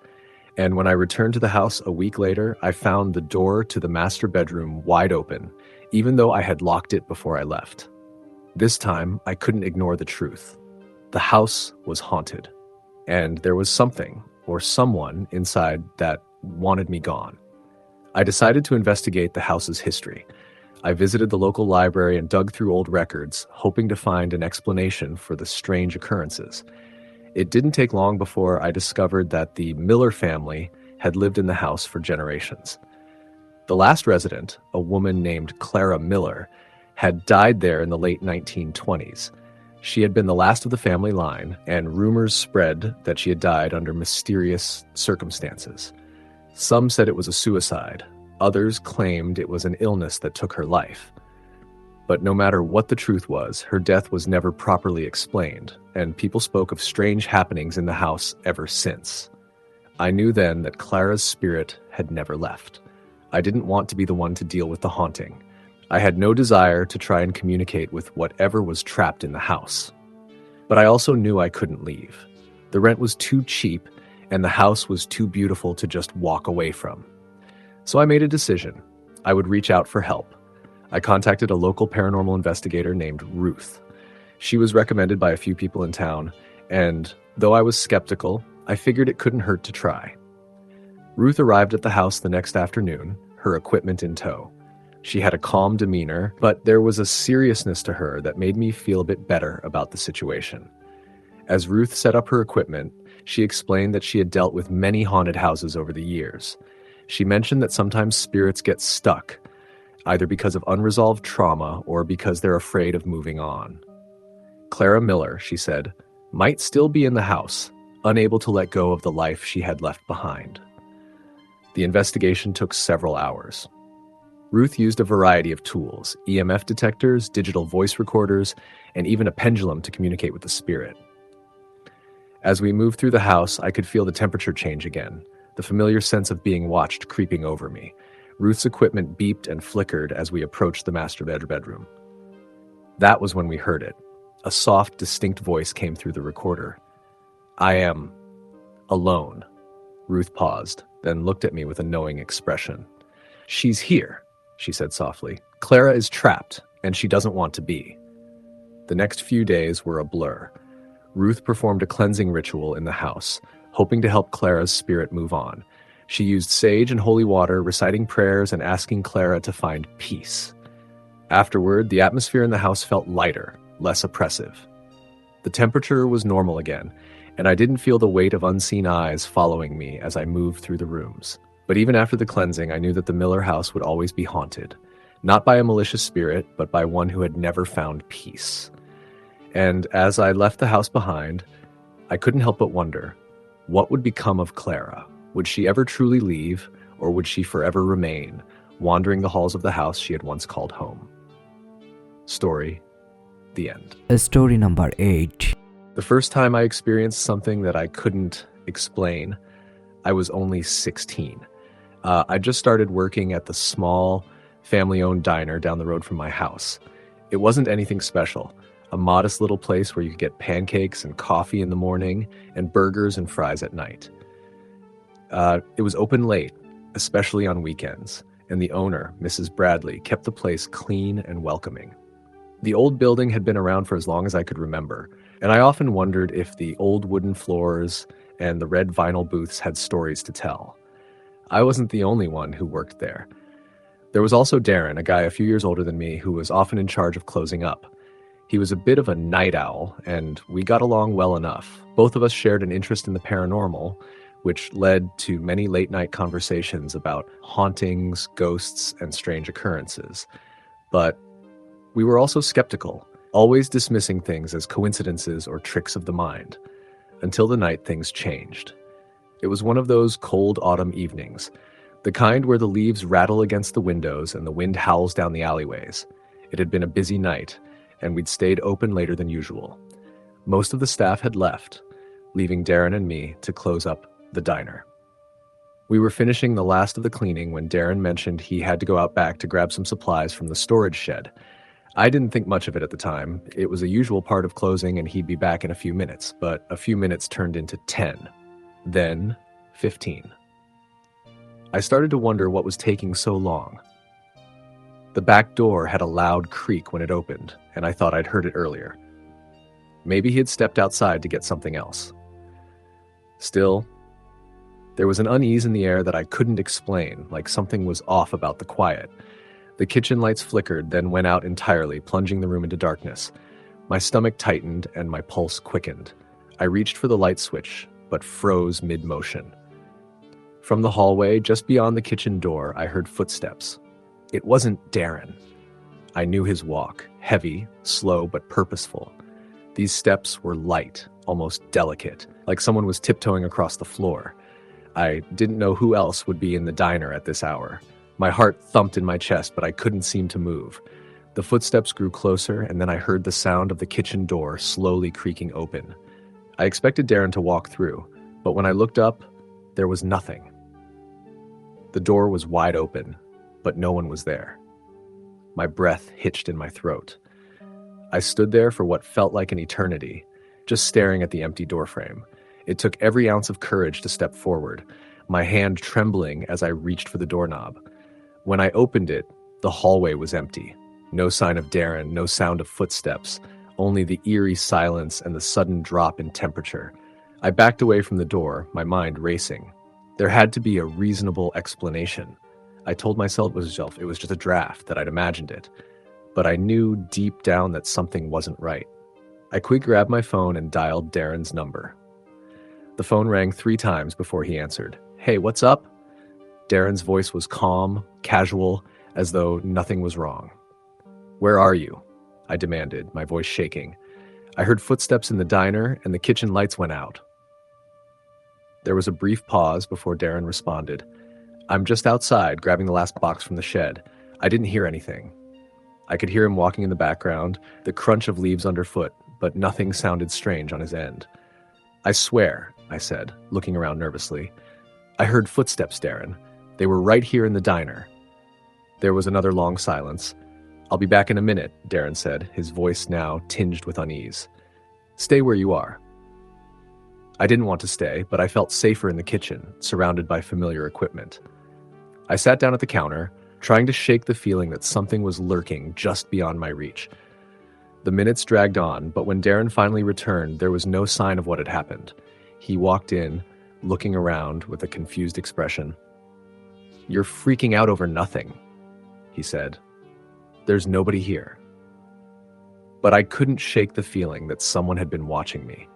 And when I returned to the house a week later, I found the door to the master bedroom wide open, even though I had locked it before I left. This time, I couldn't ignore the truth. The house was haunted, and there was something or someone inside that wanted me gone. I decided to investigate the house's history. I visited the local library and dug through old records, hoping to find an explanation for the strange occurrences. It didn't take long before I discovered that the Miller family had lived in the house for generations. The last resident, a woman named Clara Miller, had died there in the late 1920s. She had been the last of the family line, and rumors spread that she had died under mysterious circumstances. Some said it was a suicide. Others claimed it was an illness that took her life. But no matter what the truth was, her death was never properly explained, and people spoke of strange happenings in the house ever since. I knew then that Clara's spirit had never left. I didn't want to be the one to deal with the haunting. I had no desire to try and communicate with whatever was trapped in the house. But I also knew I couldn't leave. The rent was too cheap, and the house was too beautiful to just walk away from. So I made a decision. I would reach out for help. I contacted a local paranormal investigator named Ruth. She was recommended by a few people in town, and though I was skeptical, I figured it couldn't hurt to try. Ruth arrived at the house the next afternoon, her equipment in tow. She had a calm demeanor, but there was a seriousness to her that made me feel a bit better about the situation. As Ruth set up her equipment, she explained that she had dealt with many haunted houses over the years. She mentioned that sometimes spirits get stuck, either because of unresolved trauma or because they're afraid of moving on. Clara Miller, she said, might still be in the house, unable to let go of the life she had left behind. The investigation took several hours. Ruth used a variety of tools, EMF detectors, digital voice recorders, and even a pendulum to communicate with the spirit. As we moved through the house, I could feel the temperature change again, the familiar sense of being watched creeping over me. Ruth's equipment beeped and flickered as we approached the master bedroom. That was when we heard it. A soft, distinct voice came through the recorder. "I am alone." Ruth paused, then looked at me with a knowing expression. "She's here," she said softly. "Clara is trapped, and she doesn't want to be." The next few days were a blur. Ruth performed a cleansing ritual in the house, hoping to help Clara's spirit move on. She used sage and holy water, reciting prayers and asking Clara to find peace. Afterward, the atmosphere in the house felt lighter, less oppressive. The temperature was normal again, and I didn't feel the weight of unseen eyes following me as I moved through the rooms. But even after the cleansing, I knew that the Miller house would always be haunted, not by a malicious spirit, but by one who had never found peace. And as I left the house behind, I couldn't help but wonder, what would become of Clara? Would she ever truly leave, or would she forever remain, wandering the halls of the house she had once called home? Story, the end.
Story number 8.
The first time I experienced something that I couldn't explain, I was only 16. I just started working at the small, family-owned diner down the road from my house. It wasn't anything special, a modest little place where you could get pancakes and coffee in the morning and burgers and fries at night. It was open late, especially on weekends, and the owner, Mrs. Bradley, kept the place clean and welcoming. The old building had been around for as long as I could remember, and I often wondered if the old wooden floors and the red vinyl booths had stories to tell. I wasn't the only one who worked there. There was also Darren, a guy a few years older than me who was often in charge of closing up. He was a bit of a night owl, and we got along well enough. Both of us shared an interest in the paranormal, which led to many late-night conversations about hauntings, ghosts, and strange occurrences. But we were also skeptical, always dismissing things as coincidences or tricks of the mind, until the night things changed. It was one of those cold autumn evenings. The kind where the leaves rattle against the windows and the wind howls down the alleyways. It had been a busy night, and we'd stayed open later than usual. Most of the staff had left, leaving Darren and me to close up the diner. We were finishing the last of the cleaning when Darren mentioned he had to go out back to grab some supplies from the storage shed. I didn't think much of it at the time. It was a usual part of closing and he'd be back in a few minutes, but a few minutes turned into 10, then 15. I started to wonder what was taking so long. The back door had a loud creak when it opened, and I thought I'd heard it earlier. Maybe he had stepped outside to get something else. Still, there was an unease in the air that I couldn't explain, like something was off about the quiet. The kitchen lights flickered, then went out entirely, plunging the room into darkness. My stomach tightened and my pulse quickened. I reached for the light switch, but froze mid-motion. From the hallway, just beyond the kitchen door, I heard footsteps. It wasn't Darren. I knew his walk, heavy, slow, but purposeful. These steps were light, almost delicate, like someone was tiptoeing across the floor. I didn't know who else would be in the diner at this hour. My heart thumped in my chest, but I couldn't seem to move. The footsteps grew closer, and then I heard the sound of the kitchen door slowly creaking open. I expected Darren to walk through, but when I looked up, there was nothing. The door was wide open, but no one was there. My breath hitched in my throat. I stood there for what felt like an eternity, just staring at the empty doorframe. It took every ounce of courage to step forward, my hand trembling as I reached for the doorknob. When I opened it, the hallway was empty. No sign of Darren, no sound of footsteps, only the eerie silence and the sudden drop in temperature. I backed away from the door, my mind racing. There had to be a reasonable explanation. I told myself it was just a draft, that I'd imagined it. But I knew deep down that something wasn't right. I quickly grabbed my phone and dialed Darren's number. The phone rang 3 times before he answered. "Hey, what's up?" Darren's voice was calm, casual, as though nothing was wrong. "Where are you?" I demanded, my voice shaking. I heard footsteps in the diner and the kitchen lights went out. There was a brief pause before Darren responded. "I'm just outside, grabbing the last box from the shed. I didn't hear anything." I could hear him walking in the background, the crunch of leaves underfoot, but nothing sounded strange on his end. "I swear," I said, looking around nervously. "I heard footsteps, Darren. They were right here in the diner." There was another long silence. "I'll be back in a minute," Darren said, his voice now tinged with unease. "Stay where you are." I didn't want to stay, but I felt safer in the kitchen, surrounded by familiar equipment. I sat down at the counter, trying to shake the feeling that something was lurking just beyond my reach. The minutes dragged on, but when Darren finally returned, there was no sign of what had happened. He walked in, looking around with a confused expression. "You're freaking out over nothing," he said. "There's nobody here." But I couldn't shake the feeling that someone had been watching me.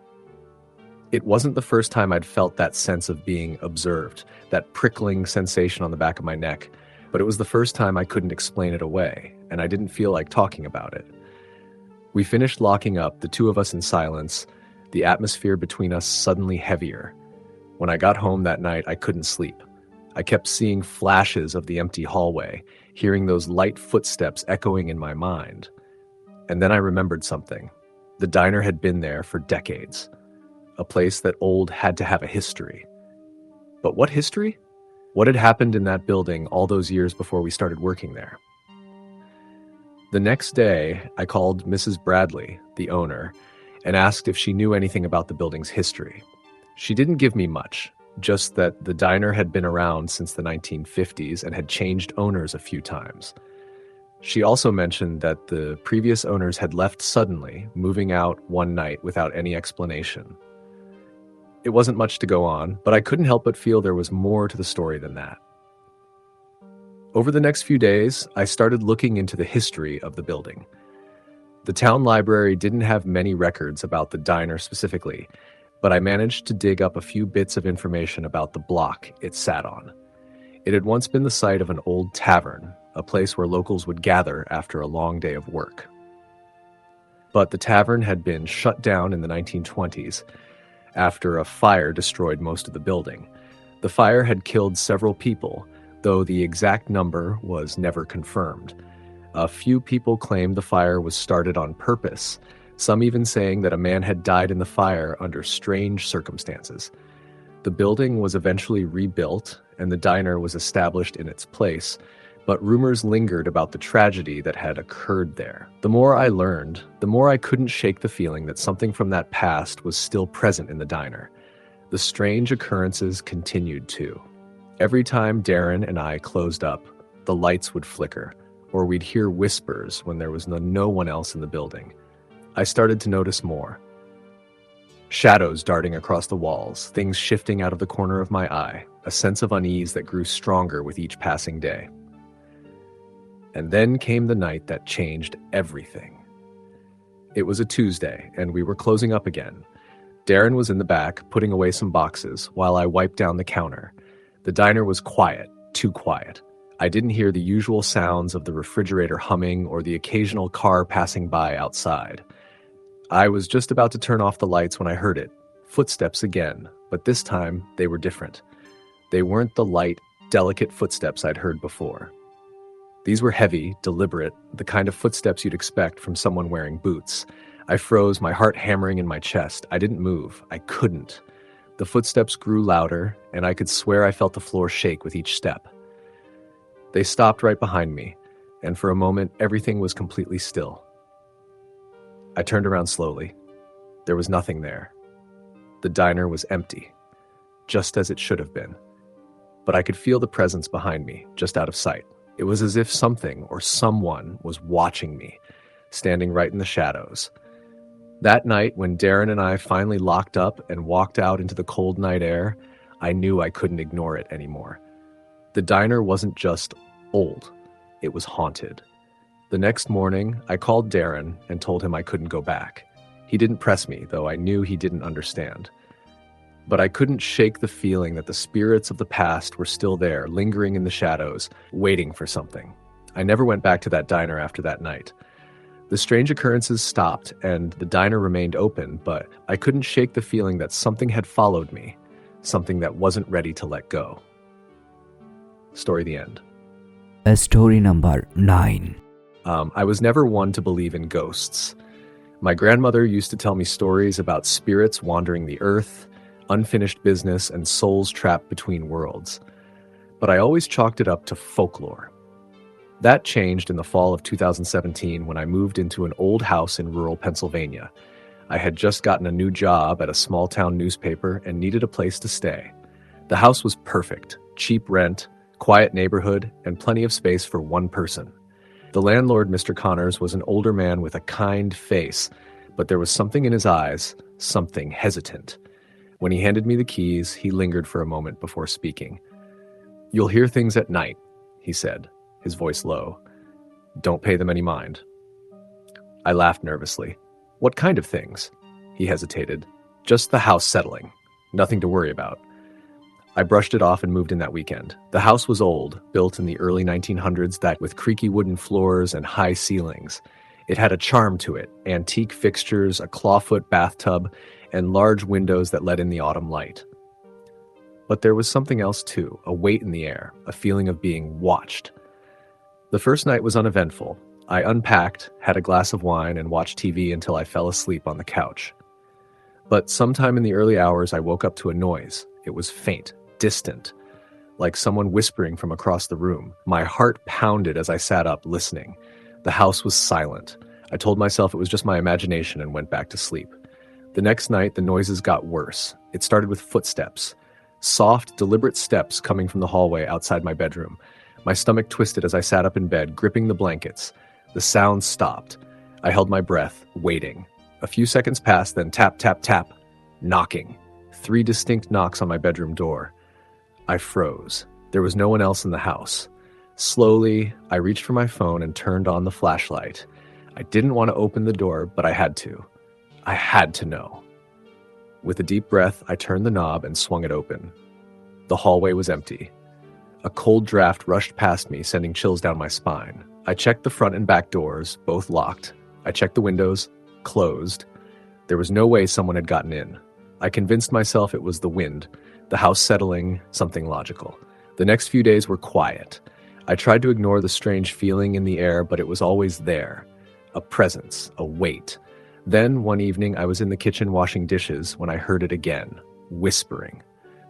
It wasn't the first time I'd felt that sense of being observed, that prickling sensation on the back of my neck, but it was the first time I couldn't explain it away, and I didn't feel like talking about it. We finished locking up, the two of us in silence, the atmosphere between us suddenly heavier. When I got home that night, I couldn't sleep. I kept seeing flashes of the empty hallway, hearing those light footsteps echoing in my mind. And then I remembered something. The diner had been there for decades. A place that old had to have a history. But what history? What had happened in that building all those years before we started working there? The next day, I called Mrs. Bradley, the owner, and asked if she knew anything about the building's history. She didn't give me much, just that the diner had been around since the 1950s and had changed owners a few times. She also mentioned that the previous owners had left suddenly, moving out one night without any explanation. It wasn't much to go on, but I couldn't help but feel there was more to the story than that. Over the next few days, I started looking into the history of the building. The town library didn't have many records about the diner specifically, but I managed to dig up a few bits of information about the block it sat on. It had once been the site of an old tavern, a place where locals would gather after a long day of work. But the tavern had been shut down in the 1920s, after a fire destroyed most of the building. The fire had killed several people, though the exact number was never confirmed. A few people claimed the fire was started on purpose, some even saying that a man had died in the fire under strange circumstances. The building was eventually rebuilt, and the diner was established in its place, but rumors lingered about the tragedy that had occurred there. The more I learned, the more I couldn't shake the feeling that something from that past was still present in the diner. The strange occurrences continued too. Every time Darren and I closed up, the lights would flicker, or we'd hear whispers when there was no one else in the building. I started to notice more. Shadows darting across the walls, things shifting out of the corner of my eye, a sense of unease that grew stronger with each passing day. And then came the night that changed everything. It was a Tuesday, and we were closing up again. Darren was in the back, putting away some boxes, while I wiped down the counter. The diner was quiet, too quiet. I didn't hear the usual sounds of the refrigerator humming or the occasional car passing by outside. I was just about to turn off the lights when I heard it. Footsteps again, but this time they were different. They weren't the light, delicate footsteps I'd heard before. These were heavy, deliberate, the kind of footsteps you'd expect from someone wearing boots. I froze, my heart hammering in my chest. I didn't move. I couldn't. The footsteps grew louder, and I could swear I felt the floor shake with each step. They stopped right behind me, and for a moment, everything was completely still. I turned around slowly. There was nothing there. The diner was empty, just as it should have been. But I could feel the presence behind me, just out of sight. It was as if something or someone was watching me, standing right in the shadows. That night, when Darren and I finally locked up and walked out into the cold night air, I knew I couldn't ignore it anymore. The diner wasn't just old, it was haunted. The next morning, I called Darren and told him I couldn't go back. He didn't press me, though I knew he didn't understand. But I couldn't shake the feeling that the spirits of the past were still there, lingering in the shadows, waiting for something. I never went back to that diner after that night. The strange occurrences stopped, and the diner remained open, but I couldn't shake the feeling that something had followed me, something that wasn't ready to let go. Story the end.
Story number 9.
I was never one to believe in ghosts. My grandmother used to tell me stories about spirits wandering the earth, unfinished business, and souls trapped between worlds. But I always chalked it up to folklore. That changed in the fall of 2017 when I moved into an old house in rural Pennsylvania. I had just gotten a new job at a small-town newspaper and needed a place to stay. The house was perfect, cheap rent, quiet neighborhood, and plenty of space for one person. The landlord, Mr. Connors, was an older man with a kind face, but there was something in his eyes, something hesitant. When he handed me the keys, he lingered for a moment before speaking. "You'll hear things at night," he said, his voice low. "Don't pay them any mind." I laughed nervously. "What kind of things?" He hesitated. "Just the house settling. Nothing to worry about." I brushed it off and moved in that weekend. The house was old, built in the early 1900s, that with creaky wooden floors and high ceilings. It had a charm to it, antique fixtures, a clawfoot bathtub, and large windows that let in the autumn light. But there was something else too, a weight in the air, a feeling of being watched. The first night was uneventful. I unpacked, had a glass of wine, and watched TV until I fell asleep on the couch. But sometime in the early hours, I woke up to a noise. It was faint, distant, like someone whispering from across the room. My heart pounded as I sat up, listening. The house was silent. I told myself it was just my imagination and went back to sleep. The next night, the noises got worse. It started with footsteps. Soft, deliberate steps coming from the hallway outside my bedroom. My stomach twisted as I sat up in bed, gripping the blankets. The sound stopped. I held my breath, waiting. A few seconds passed, then tap, tap, tap. Knocking. 3 distinct knocks on my bedroom door. I froze. There was no one else in the house. Slowly, I reached for my phone and turned on the flashlight. I didn't want to open the door, but I had to. I had to know. With a deep breath, I turned the knob and swung it open. The hallway was empty. A cold draft rushed past me, sending chills down my spine. I checked the front and back doors, both locked. I checked the windows, closed. There was no way someone had gotten in. I convinced myself it was the wind, the house settling, something logical. The next few days were quiet. I tried to ignore the strange feeling in the air, but it was always there. A presence, a weight. Then, one evening, I was in the kitchen washing dishes when I heard it again, whispering.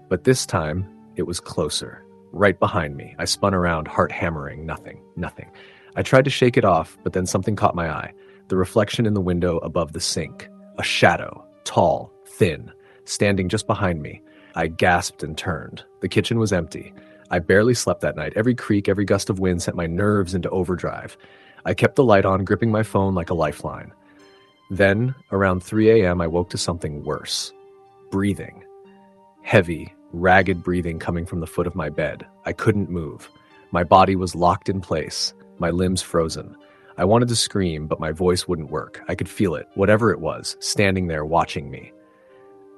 But this time, it was closer, right behind me. I spun around, heart hammering. Nothing. I tried to shake it off, but then something caught my eye. The reflection in the window above the sink. A shadow, tall, thin, standing just behind me. I gasped and turned. The kitchen was empty. I barely slept that night. Every creak, every gust of wind sent my nerves into overdrive. I kept the light on, gripping my phone like a lifeline. Then, around 3 a.m., I woke to something worse. Breathing. Heavy, ragged breathing coming from the foot of my bed. I couldn't move. My body was locked in place, my limbs frozen. I wanted to scream, but my voice wouldn't work. I could feel it, whatever it was, standing there watching me.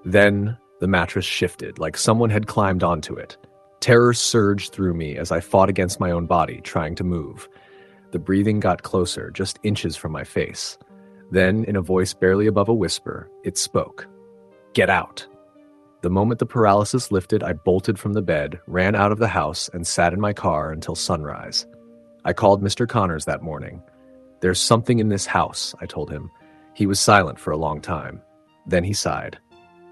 Then, the mattress shifted, like someone had climbed onto it. Terror surged through me as I fought against my own body, trying to move. The breathing got closer, just inches from my face. Then, in a voice barely above a whisper, it spoke. "Get out." The moment the paralysis lifted, I bolted from the bed, ran out of the house, and sat in my car until sunrise. I called Mr. Connors that morning. "There's something in this house," I told him. He was silent for a long time. Then he sighed.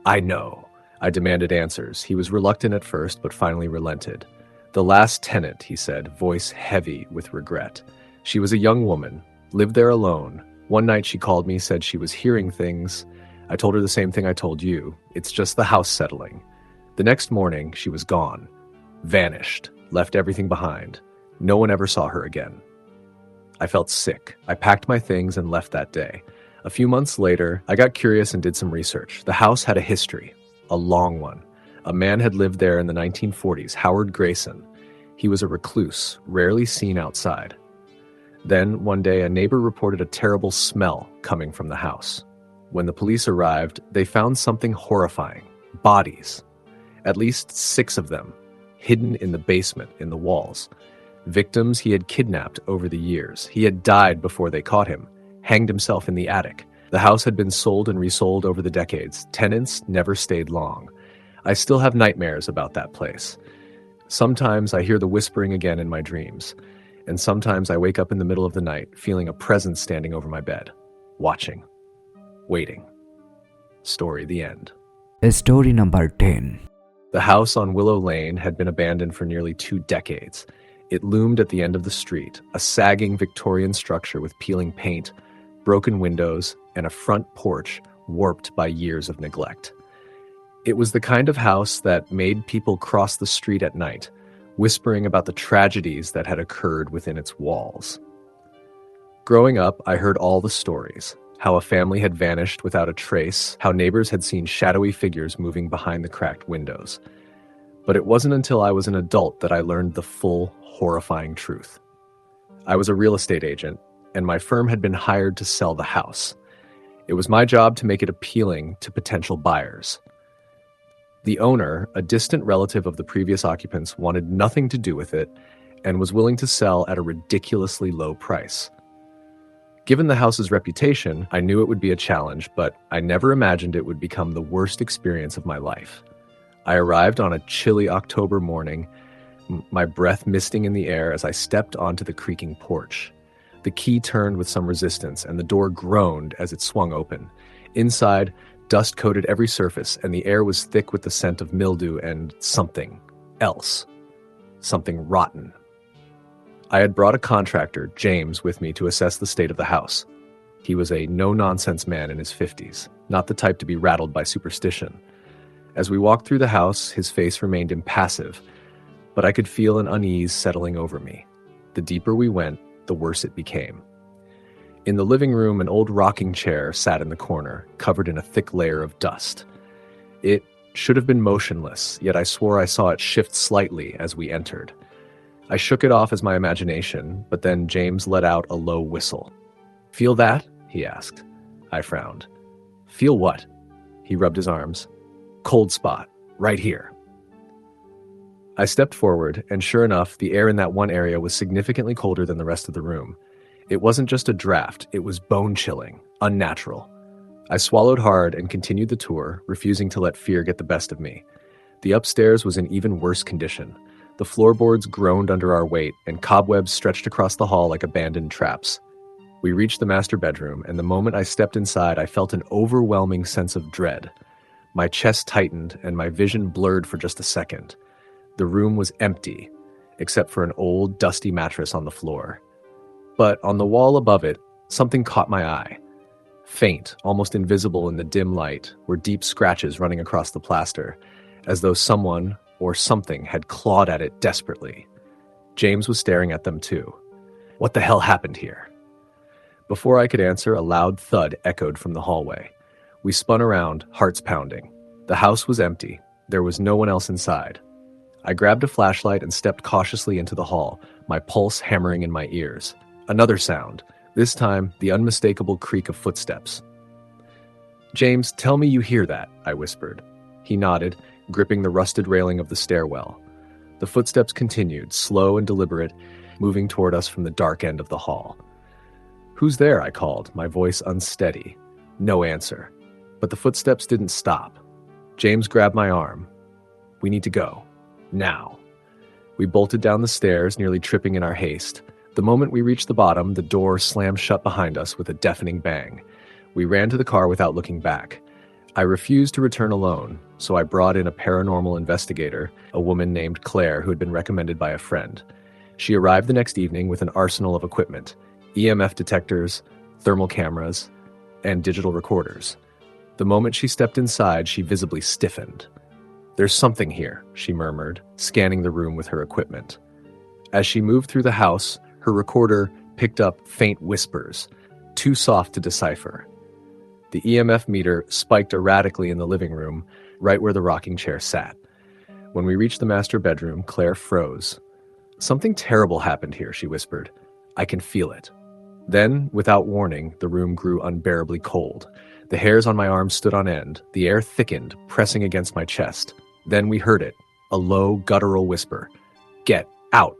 "I know." I demanded answers. He was reluctant at first, but finally relented. "The last tenant," he said, voice heavy with regret. "She was a young woman, lived there alone. One night she called me, said she was hearing things. I told her the same thing I told you. It's just the house settling. The next morning, she was gone. Vanished. Left everything behind. No one ever saw her again." I felt sick. I packed my things and left that day. A few months later, I got curious and did some research. The house had a history. A long one. A man had lived there in the 1940s, Howard Grayson. He was a recluse, rarely seen outside. Then, one day, a neighbor reported a terrible smell coming from the house. When the police arrived, they found something horrifying. Bodies. At least 6 of them, hidden in the basement, in the walls. Victims he had kidnapped over the years. He had died before they caught him, hanged himself in the attic. The house had been sold and resold over the decades. Tenants never stayed long. I still have nightmares about that place. Sometimes I hear the whispering again in my dreams. And sometimes I wake up in the middle of the night, feeling a presence standing over my bed. Watching. Waiting. Story the end.
Story number 10.
The house on Willow Lane had been abandoned for nearly 2 decades. It loomed at the end of the street, a sagging Victorian structure with peeling paint, broken windows, and a front porch warped by years of neglect. It was the kind of house that made people cross the street at night, whispering about the tragedies that had occurred within its walls. Growing up, I heard all the stories. How a family had vanished without a trace, how neighbors had seen shadowy figures moving behind the cracked windows. But it wasn't until I was an adult that I learned the full, horrifying truth. I was a real estate agent, and my firm had been hired to sell the house. It was my job to make it appealing to potential buyers. The owner, a distant relative of the previous occupants, wanted nothing to do with it and was willing to sell at a ridiculously low price. Given the house's reputation, I knew it would be a challenge, but I never imagined it would become the worst experience of my life. I arrived on a chilly October morning, my breath misting in the air as I stepped onto the creaking porch. The key turned with some resistance, and the door groaned as it swung open. Inside, dust coated every surface, and the air was thick with the scent of mildew and something else. Something rotten. I had brought a contractor, James, with me to assess the state of the house. He was a no-nonsense man in his 50s, not the type to be rattled by superstition. As we walked through the house, his face remained impassive, but I could feel an unease settling over me. The deeper we went, the worse it became. In the living room, an old rocking chair sat in the corner, covered in a thick layer of dust. It should have been motionless, yet I swore I saw it shift slightly as we entered. I shook it off as my imagination, but then James let out a low whistle. "Feel that?" he asked. I frowned. "Feel what?" He rubbed his arms. "Cold spot, right here." I stepped forward, and sure enough, the air in that one area was significantly colder than the rest of the room. It wasn't just a draft, it was bone-chilling, unnatural. I swallowed hard and continued the tour, refusing to let fear get the best of me. The upstairs was in even worse condition. The floorboards groaned under our weight, and cobwebs stretched across the hall like abandoned traps. We reached the master bedroom, and the moment I stepped inside, I felt an overwhelming sense of dread. My chest tightened, and my vision blurred for just a second. The room was empty, except for an old, dusty mattress on the floor. But on the wall above it, something caught my eye. Faint, almost invisible in the dim light, were deep scratches running across the plaster, as though someone or something had clawed at it desperately. James was staring at them too. What the hell happened here? Before I could answer, a loud thud echoed from the hallway. We spun around, hearts pounding. The house was empty. There was no one else inside. I grabbed a flashlight and stepped cautiously into the hall, my pulse hammering in my ears. Another sound, this time the unmistakable creak of footsteps. "James, tell me you hear that," I whispered. He nodded, gripping the rusted railing of the stairwell. The footsteps continued, slow and deliberate, moving toward us from the dark end of the hall. "Who's there?" I called, my voice unsteady. No answer. But the footsteps didn't stop. James grabbed my arm. "We need to go. Now." We bolted down the stairs, nearly tripping in our haste. The moment we reached the bottom, the door slammed shut behind us with a deafening bang. We ran to the car without looking back. I refused to return alone, so I brought in a paranormal investigator, a woman named Claire who had been recommended by a friend. She arrived the next evening with an arsenal of equipment: EMF detectors, thermal cameras, and digital recorders. The moment she stepped inside, she visibly stiffened. "There's something here," she murmured, scanning the room with her equipment. As she moved through the house, her recorder picked up faint whispers, too soft to decipher. The EMF meter spiked erratically in the living room, right where the rocking chair sat. When we reached the master bedroom, Claire froze. "Something terrible happened here," she whispered. "I can feel it." Then, without warning, the room grew unbearably cold. The hairs on my arms stood on end. The air thickened, pressing against my chest. Then we heard it, a low, guttural whisper. "Get out!"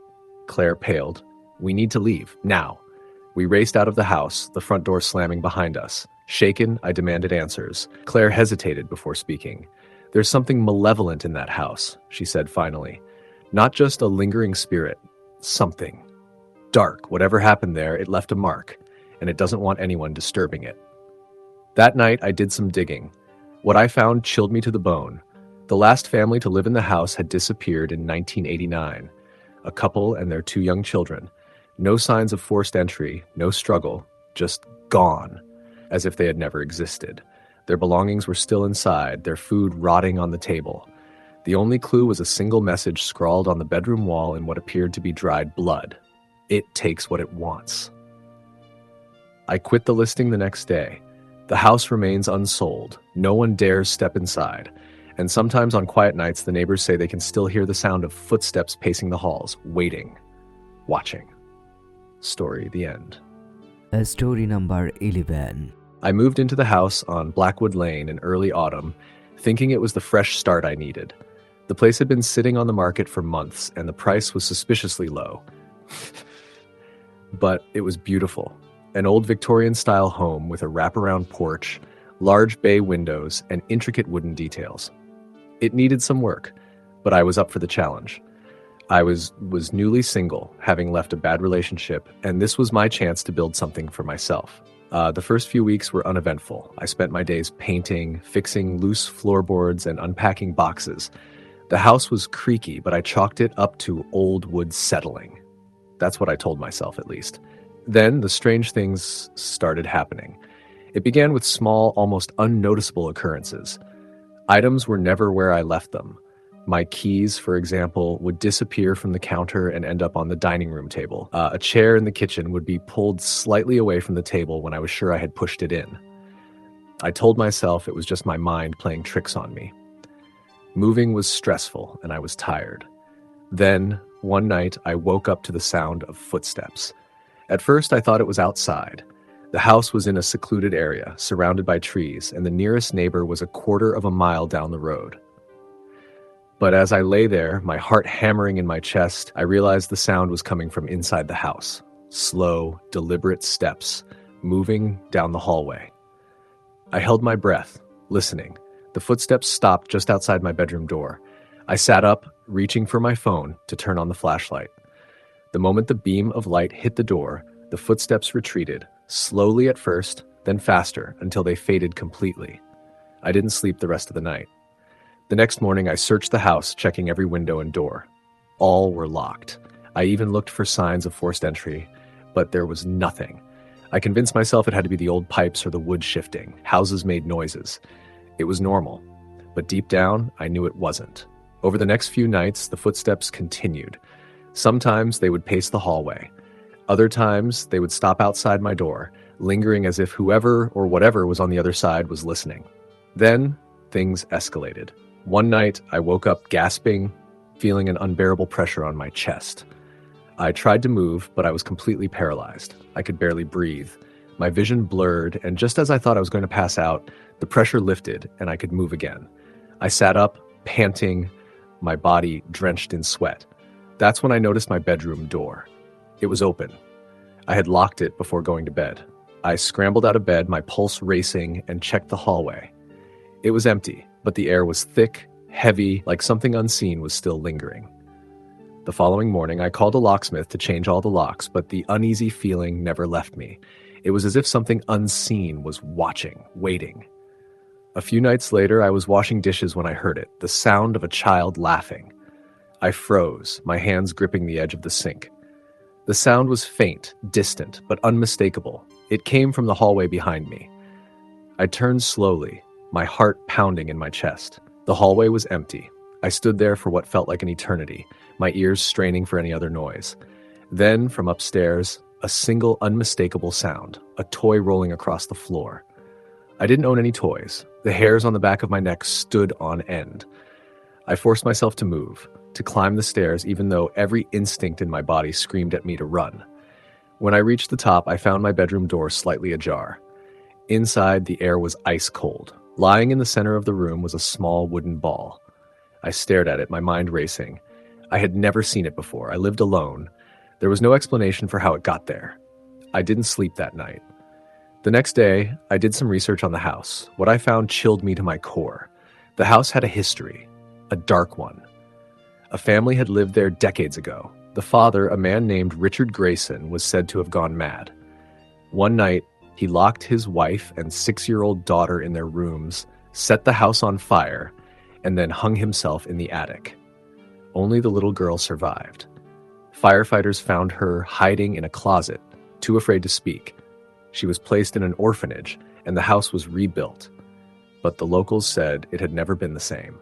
Claire paled. "We need to leave, now." We raced out of the house, the front door slamming behind us. Shaken, I demanded answers. Claire hesitated before speaking. "There's something malevolent in that house," she said finally. "Not just a lingering spirit. Something. Dark. Whatever happened there, it left a mark, and it doesn't want anyone disturbing it." That night, I did some digging. What I found chilled me to the bone. The last family to live in the house had disappeared in 1989. A couple and their 2 young children. No signs of forced entry, no struggle, just gone, as if they had never existed. Their belongings were still inside, their food rotting on the table. The only clue was a single message scrawled on the bedroom wall in what appeared to be dried blood. "It takes what it wants." I quit the listing the next day. The house remains unsold. No one dares step inside. And sometimes on quiet nights, the neighbors say they can still hear the sound of footsteps pacing the halls, waiting, watching. Story, the end.
Story number 11.
I moved into the house on Blackwood Lane in early autumn, thinking it was the fresh start I needed. The place had been sitting on the market for months, and the price was suspiciously low. But it was beautiful. An old Victorian-style home with a wraparound porch, large bay windows, and intricate wooden details. It needed some work, but I was up for the challenge. I was newly single, having left a bad relationship, and this was my chance to build something for myself. The first few weeks were uneventful. I spent my days painting, fixing loose floorboards, and unpacking boxes. The house was creaky, but I chalked it up to old wood settling. That's what I told myself, at least. Then the strange things started happening. It began with small, almost unnoticeable occurrences. Items were never where I left them. My keys, for example, would disappear from the counter and end up on the dining room table. A chair in the kitchen would be pulled slightly away from the table when I was sure I had pushed it in. I told myself it was just my mind playing tricks on me. Moving was stressful, and I was tired. Then, one night, I woke up to the sound of footsteps. At first, I thought it was outside. The house was in a secluded area, surrounded by trees, and the nearest neighbor was a quarter of a mile down the road. But as I lay there, my heart hammering in my chest, I realized the sound was coming from inside the house. Slow, deliberate steps, moving down the hallway. I held my breath, listening. The footsteps stopped just outside my bedroom door. I sat up, reaching for my phone to turn on the flashlight. The moment the beam of light hit the door, the footsteps retreated, slowly at first, then faster until they faded completely. I didn't sleep the rest of the night. The next morning, I searched the house, checking every window and door. All were locked. I even looked for signs of forced entry, but there was nothing. I convinced myself it had to be the old pipes or the wood shifting. Houses made noises. It was normal, but deep down, I knew it wasn't. Over the next few nights, the footsteps continued. Sometimes they would pace the hallway. Other times, they would stop outside my door, lingering as if whoever or whatever was on the other side was listening. Then, things escalated. One night, I woke up gasping, feeling an unbearable pressure on my chest. I tried to move, but I was completely paralyzed. I could barely breathe. My vision blurred, and just as I thought I was going to pass out, the pressure lifted and I could move again. I sat up, panting, my body drenched in sweat. That's when I noticed my bedroom door. It was open. I had locked it before going to bed. I scrambled out of bed, my pulse racing, and checked the hallway. It was empty, but the air was thick, heavy, like something unseen was still lingering. The following morning, I called a locksmith to change all the locks, but the uneasy feeling never left me. It was as if something unseen was watching, waiting. A few nights later, I was washing dishes when I heard it, the sound of a child laughing. I froze, my hands gripping the edge of the sink. The sound was faint, distant, but unmistakable. It came from the hallway behind me. I turned slowly, my heart pounding in my chest. The hallway was empty. I stood there for what felt like an eternity, my ears straining for any other noise. Then, from upstairs, a single unmistakable sound, a toy rolling across the floor. I didn't own any toys. The hairs on the back of my neck stood on end. I forced myself to move, to climb the stairs, even though every instinct in my body screamed at me to run. When I reached the top, I found my bedroom door slightly ajar. Inside, the air was ice cold. Lying in the center of the room was a small wooden ball. I stared at it, my mind racing. I had never seen it before. I lived alone. There was no explanation for how it got there. I didn't sleep that night. The next day, I did some research on the house. What I found chilled me to my core. The house had a history, a dark one. A family had lived there decades ago. The father, a man named Richard Grayson, was said to have gone mad. One night, he locked his wife and 6-year-old daughter in their rooms, set the house on fire, and then hung himself in the attic. Only the little girl survived. Firefighters found her hiding in a closet, too afraid to speak. She was placed in an orphanage, and the house was rebuilt. But the locals said it had never been the same.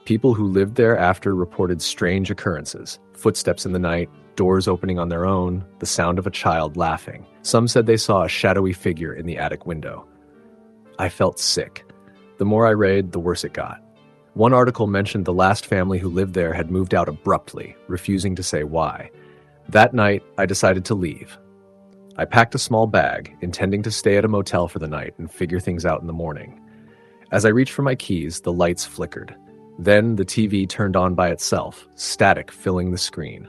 People who lived there after reported strange occurrences, footsteps in the night, doors opening on their own, the sound of a child laughing. Some said they saw a shadowy figure in the attic window. I felt sick. The more I read, the worse it got. One article mentioned the last family who lived there had moved out abruptly, refusing to say why. That night, I decided to leave. I packed a small bag, intending to stay at a motel for the night and figure things out in the morning. As I reached for my keys, the lights flickered. Then the TV turned on by itself, static filling the screen.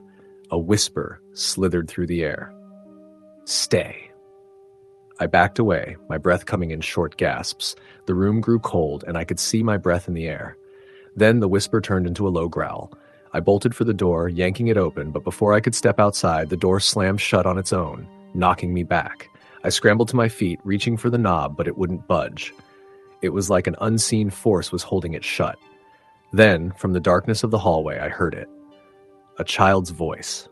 A whisper slithered through the air. "Stay." I backed away, my breath coming in short gasps. The room grew cold, and I could see my breath in the air. Then the whisper turned into a low growl. I bolted for the door, yanking it open, but before I could step outside, the door slammed shut on its own, knocking me back. I scrambled to my feet, reaching for the knob, but it wouldn't budge. It was like an unseen force was holding it shut. Then, from the darkness of the hallway, I heard it. A child's voice.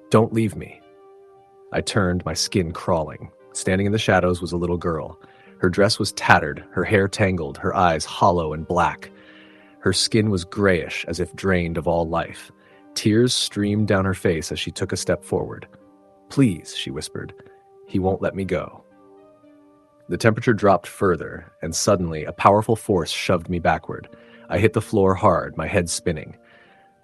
"Don't leave me." I turned, my skin crawling. Standing in the shadows was a little girl. Her dress was tattered, her hair tangled, her eyes hollow and black. Her skin was grayish, as if drained of all life. Tears streamed down her face as she took a step forward. "Please," she whispered. "He won't let me go." The temperature dropped further, and suddenly a powerful force shoved me backward. I hit the floor hard, my head spinning.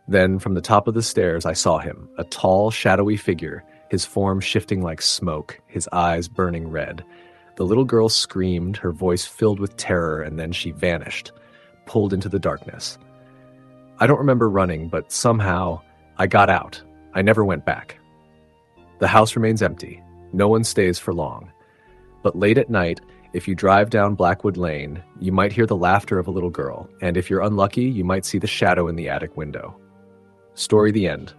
Then, from the top of the stairs, I saw him, a tall, shadowy figure, his form shifting like smoke, his eyes burning red. The little girl screamed, her voice filled with terror, and then she vanished, pulled into the darkness. I don't remember running, but somehow I got out. I never went back. The house remains empty. No one stays for long. But late at night, if you drive down Blackwood Lane, you might hear the laughter of a little girl, and if you're unlucky, you might see the shadow in the attic window. Story the end.